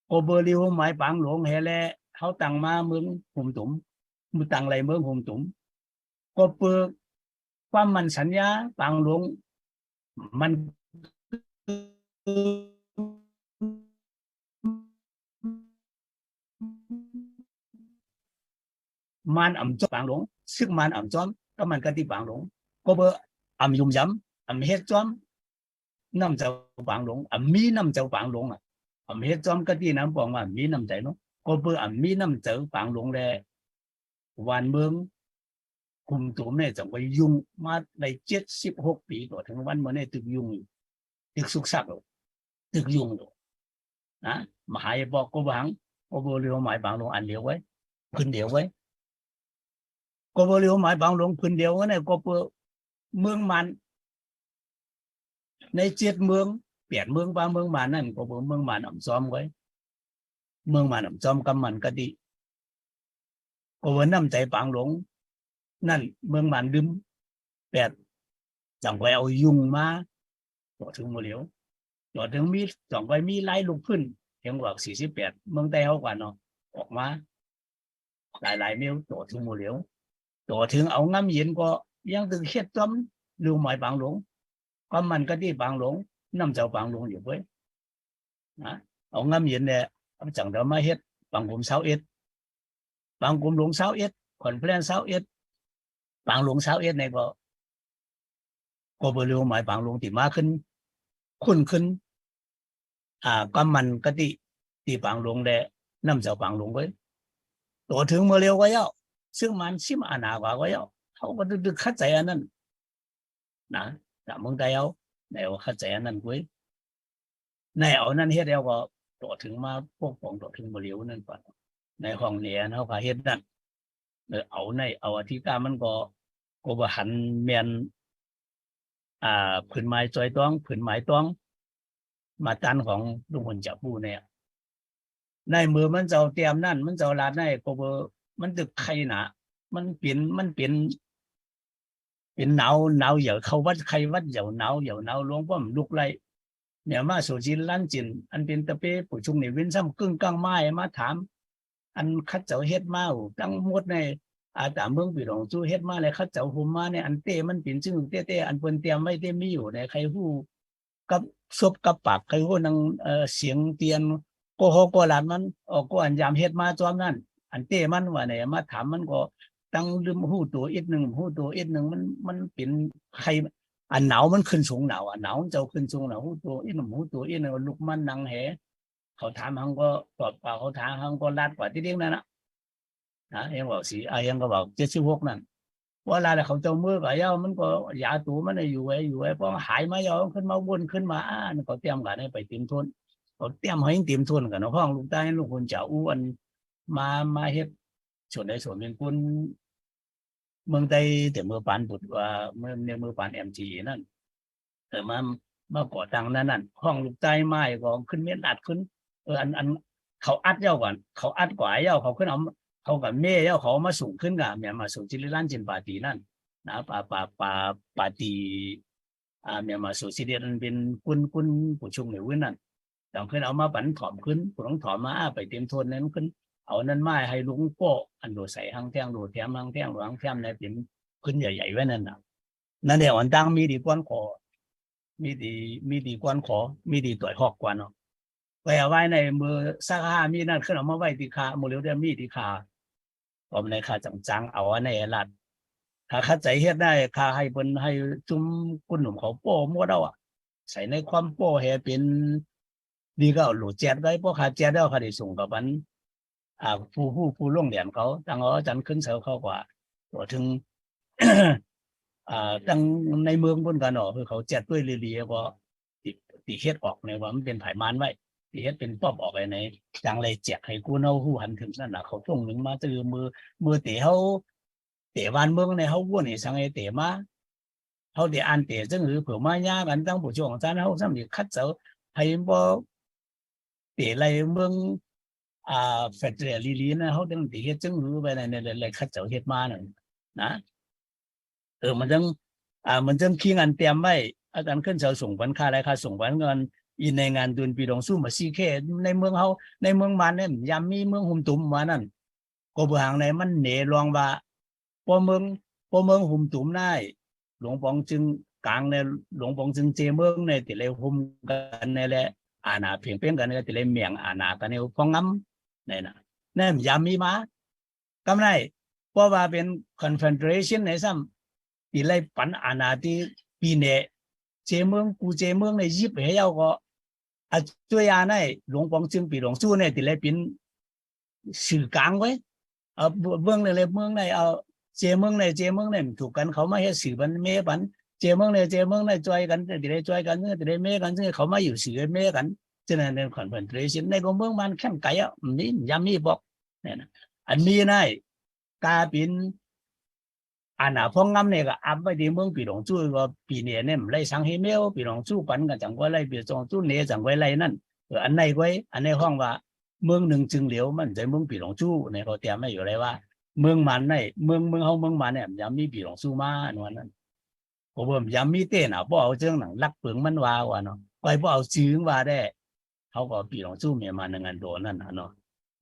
โอเบอร์ลิวหมายปังหลวงเฮแลเขาตั้งมาเมืองหุ่มตุ๋มมือตั้งไรเมืองหุ่มตุ๋มก็เปิดความมันสัญญาปังหลวงมันมันจอมปังหลวงซึ่งมันจอมก็มันก็ที่ปังหลวงก็เบอร์ยุ่มย้ำเฮ็ดจอมน้ำเจ้าปังหลวงมีน้ำเจ้าปังหลวงเฮ็ดจอมก็ที่น้ำปองว่ามีน้ำใจเนาะก็เบอร์มีน้ำเจ้าปังหลวงแลวันเมืองคุมตัวเนี่ยจะไปยุ่งมาใน76 ปีต่อถึงวันเมื่อเนี่ยตึกยุ่งตึกสุกสักตึกยุ่งนะมหาบอกก็บังก็เบอร์เรียวหมายบางหลวงอันเดียวไว้พื้นเดียวไว้ก็เบอร์เรียวหมายบางหลวงพื้นเดียวเนี่ยก็เบอร์เมืองมันใน7 เมือง8 เมืองบางเมืองมันนั่นก็เบอร์เมืองมันซ้อมไว้เมืองมันซ้อมกำมันก็ดีก็ว่าน้ำใจปังหลวงนั่นเมืองมันดึม8จังไว้เอายุงมาต่อถึงโมเหลียวต่อถึงมีจังไว้มีไล่ลูกขึ้นเพียงกว่า48เมืองใต้เขากว่าเนาะออกมาหลายเมียวต่อถึงโมเหลียวต่อถึงเอาน้ำเย็นก็ยังถึงเฮ็ดจอมลืมหมายปังหลวงก็มันก็ที่ปังหลวงน้ำเจ้าปังหลวงอยู่เว้ยนะเอาน้ำเย็นเนี่ยจังเดี๋ยวมาเฮ็ดปังผม21ปังผมหลวง21ขอนแพร่21ปังหลวง21เนี่ยก็เบอร์เร็วหมายปังหลวงติมาขึ้นก็มันก็ที่ปังหลวงแดน้ำเจ้าปังหลวงไว้ต่อถึงเมื่อเร็วก็ย่อซึ่งมันชิมอาณากว่าก็ย่อเขาก็ดึกเข้าใจอันนั้นนะแต่เมืองไทยเอาในว่าเข้าใจอันนั้นไว้ในเอานั้นเฮ็ดแล้วก็ต่อถึงมาพวกของต่อถึงเมื่อเร็วนั่นก่อนในห้องเนี่ยเขาก็เฮ็ดนั่นเอาอธิการมันก็บ่หันแม่นผืนไม้จอยต้องผืนไม้ต้องมาตันของลุงพลจับปูเนี่ยในมือมันเจ้าเตรียมนั่นมันเจ้าลาดในก็เบอร์มันตึกใครนะมันเป็นหนาวเหยาเขาวัดใครวัดเหยาหนาวหลวงพ่อมลุกไรเนี่ยมาโซจินลั่นจินอันเป็นตะเป้ผู้ชุมนี่วินซ้ำกึ่งกลางไม้มาถามอันคัดเจ้าเฮ็ดมาตั้งหมดในตามเมืองปีหลงจูเฮ็ดมาเลยคัดเจ้าหุ่มมาเนี่ยอันเต้มันเป็นซึ่งเต้อันเปิ้นเตรียมไว้เต้มีอยู่ในใครฮู้กับซบกับปากใครฮู้นังเสียงเตียนโกโหโกหลานมันก็อันยามเฮ็ดมาจอมนั่นอันเต้มันว่าเนี่ยมาถามมันก็ตั้งลืมฮู้ตัวอีกนึงมันเป็นใครอันหนาวมันขึ้นสูงหนาวหนาวเจ้าขึ้นสูงหนาวฮู้ตัวอีกนึงลุกมันนั่งแหเขาถามหังก็ตอบเปล่าเขาถามหังก็ลาดกว่าที่เดียวนั่นนะยังบอกสิยังก็บอก76นั่นว่าลาเขาเจ้ามือก็ย่ามันก็ยาตัวมันอยู่ไว้เพราะหายมาย่อขึ้นมาวนขึ้นมานั่นก็เตรียมกันให้ไปติมทุนก็ เขาเตรียมให้เตรียมทุนกันเนาะห้องลูกใต้ลูกคนจะอ้วนมาเฮ็ดส่วนใดส่วนเป็นคนเมืองใต้แต่เมื่อปานบุตรว่าเมื่อในเมื่อปานMGนั่นแต่มาก่อตั้งนั่นห้องลูกใต้ไม้ก็ขึ้นเม็ดอัดขึ้นอันเขาอัดเย้าก่อนเขาอัดกว่าเย้าเขาขึ้นเอาเขากับเม่เย้าเขามาสูงขึ้นกับเนี่ยมาสูงจิริลันจินปาตีนั่นนะปาตีเนี่ยมาสูงจิริลันเป็นคุณผู้ชุมในวินนั่นแต่ขึ้นเอามาปันถอมขึ้นผู้ต้องถอมมาไปเตรียมทนนั้นขึ้นเอานั้นไม้ให้ลุงโป้อันโดใส่หางแท่งโดแถมหางแท่งหางแท่งในเป็นขึ้นใหญ่ๆไว้นั่นน่ะนั่นเดี๋ยวอันตั้งมีดีกวนขอมีดีกวนขอมีดีต่อยหอกกว่าเนาะไว้เอาไว้ในมือซักผ้ามีนั่นขึ้นเอามาไว้ที่ขาโมเดลเดียมีที่ขาก็ในขาจังๆเอาในรัดถ้าเข้าใจเฮ็ดได้ขาให้เพิ่นให้จุ่มกุนหนุ่มเขาโป้หมดเอาอ่ะใส่ในความโป้ให้เป็นดีก็เอาโหลดแจ๊ดไว้พวกขาแจ๊ดแล้วเขาได้ส่งกับมันผู้ลงเหรียญเขาตั้งอาจารย์ขึ้นเสาเขากว่าตัวถึง ตั้งในเมืองบนกันเนาะคือเขาแจ๊ดด้วยเรียๆก็ตีเฮ็ดออกในว่ามันเป็นไผ่มันไว้ตีเฮ็ดเป็นป๊อบออกไปในจังเลยแจกให้กูเนาหูหันถึงนั่นน่ะเขาส่งหนึ่งมาตือมือเตะเขาเตะวันเมืองในเขาวนนี่สังไอเตะมาเขาเดี๋ยวอันเตะจังหรือเผื่อมาย่ากันตั้งผู้ช่วงท่านเขาสำเร็จคัดเสาให้บ่เตะอะไรเมืองเฟดเรลีนะเขาต้องเตะเฮ็ดจังหรือไปในคัดเสาเฮ็ดมานั่นนะมันจังคิงอันเตรียมไว้อาจารย์ขึ้นเสาส่งปันค่าอะไรค่าส่งปันเงินอินในงานดุลปีดองสู้มาซีเคในเมืองเฮาในเมืองมันเนี่ยยามมีเมืองหุ่มตุ่มมานั่นก็บ่ห่างในมันเหนรองว่าพอเมืองหุ่มตุ่มได้หลวงปองจึงกลางในหลวงปองจึงเจเมืองในติเลยหุ่มกันในแหละอาณาเพียงเพียงกันในติเลยเมียงอาณากันในฟองงำนี่นะนั่นยามมีมากำไรเพราะว่าเป็น Confederation ในซ้ำปีไรปันอาณาที่ปีเนเจเมืองกูเจเมืองในยิบเหยาก็ตัวยาในหลวงปองจึงปีหลวงสู้ในติเลยเป็นสื่อกลางไว้เมืองในเมืองในเจเมืองในถูกกันเขามาเฮ็ดสื่อบันเมปันเจเมืองในจอยกันติเลยจอยกันติเลยเมกันซึ่งเขามาอยู่สื่อเมกันฉะนั้นในคอนเฟอเรชั่นในเมืองมันแข็งไกลนี่ยามีบอกเนี่ยนะอันนี้ในกาเป็นอันน่ะพองงำเนี่ยก็อัพไปที่เมืองปีหลงจู้ก็ปีเนี่ยเนี่ยไรสังเฮเมลปีหลงจู้ปันกันจังว่าไรปีจงจู้เนี่ยจังว่าไรนั่นอันไหนไว้อันในห้องว่าเมืองหนึ่งจึงเหลียวมันใจเมืองปีหลงจู้เนี่ยเขาเตรียมไม่อยู่เลยว่าเมืองมันในเมืองเฮาเมืองมันเนี่ยยังมีปีหลงจู้มาหนวนั้นผมยังมีเต้นบ่เอาเจ้าหนังลักเปลืองมันว่าเนาะไปบ่เอาจื้อว่าได้เขาก็ปีหลงจู้เมียมาในงานโดนนั่นเนาะ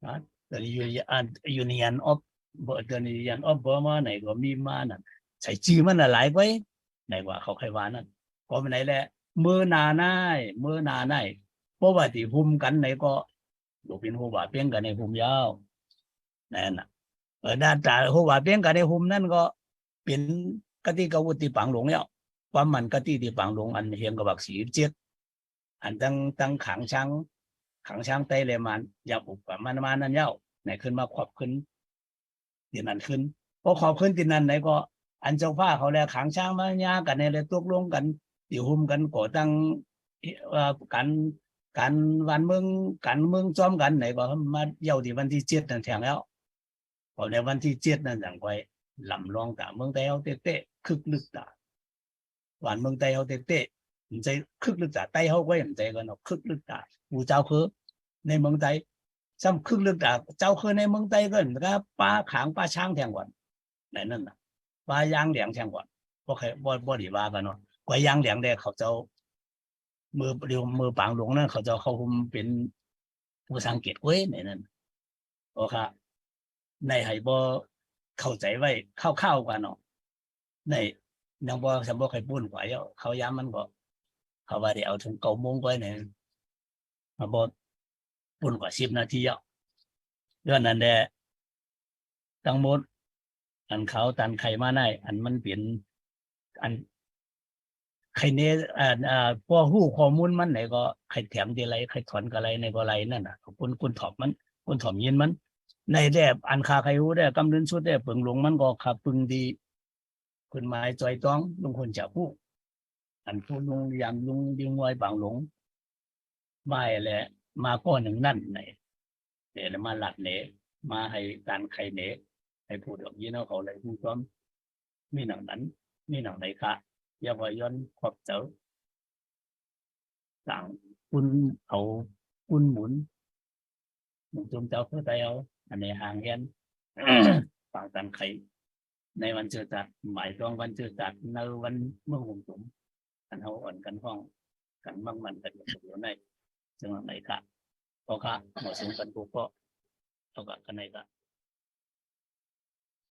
นะแต่ยูเนียนออฟเดือนนี้ยันอ้อมบ่มาไหนก็มีมานั่นใส่จื้อมันหลายไว้ไหนว่าเขาใครว่านั่นก็ไม่ไหนแหละมือนาไนเพราะว่าที่หุมกันไหนก็ดูเป็นหัวเพียงกันในหุมยาวนั่นน่ะด้านแต่หัวเพียงกันในหุมนั่นก็เป็นกติกาวุฒิปังหลงแล้วความมันกติที่ปังหลงอันเฮียงกับบักสีเจ็ดอันตั้งขังช้างไตเลยมันยาปุกกับมันนั่นเย้าไหนขึ้นมาขอบขึ้นที่นั่นขึ้นพอขอบขึ้นที่นั่นไหนก็อันเจ้าผ้าเขาแล้วขังช้างมาญากันในเลยตกลงกันที่หุมกันก่อตั้งการวันเมืองจอมกันไหนก็มาเย้าที่วันที่7นั่นแทงแล้วพอในวันที่7นั่นอย่างไว้ลำลองตาเมืองไต้เฮาเตะคึกลึกตาวันเมืองไต้เฮาเตะมันใจคึกลึกตาไต้เฮาไว้มันใจกันเนาะคึกลึกตาผู้เจ้าคือในเมืองไต้ซ้ำคึกลึกตาเจ้าคือในเมืองไต้ก็นะครับป้าขางป้าช้างแทงก่อนไหนนั่นน่ะป้ายางเหลียงแทงก่อนเพราะใครบ่ดีว่ากันเนาะกว่ายางเหลียงได้เขาเจ้ามือปางหลวงนั่นเขาเจ้าเขาคุมเป็นผู้สังเกตเว้ยไหนนั่นโอ้ค่ะในให้บ่เข้าใจไว้เข้ากันเนาะในยังบ่สมบ่ใครปุ้นกว่าเขาย้ำมันก็เขาว่าได้เอาถึง9 โมงกว่าเนี่ยมาบ่ปุ้นกว่า10 นาทีย้อนนั้นแหละทั้งหมดอันเขาตันไข่มาได้อันมันเปลี่ยนอันใครเนี่ยพอหู้ข้อมูลมันไหนก็ใครแถมทีไรใครถอนอะไรในก็ไรนั่นน่ะคุณถอมมันคุณถอมยินมันในแดบอันคาใครรู้ได้กำลังสุดได้เปิงหลงมันก็ขับปึงดีคุณหมายจอยต้องลุงคนจะพูดอันพูดลุงยามลุงยิงไว้บางหลงไม่แหละ มาก้อนหนึ่งนั่นไหนเดี๋ยวมาหลัดเนมาให้การใครเนให้พูดออกยี่เนาะเขาเลยพูดพร้อมมีหนังนั้นมีหนังไหนคะอย่าว่าย้อนขอบเจ้าสั่งคุณเอาคุณหมุนจมเจ้าเพื่อใจเอาอันในห่างเห็น ฝั่งการใครในวันเจอจัดหมายตรงวันเจอจัดในวันเมื่อหุ่มถุมกันเขาอ่อนกันห้องกันมั่งมันกันอยู่ในจังหวะไหนคะเพราะค่ะเหมาะสมกันกูก็เอากับกันไหนคะ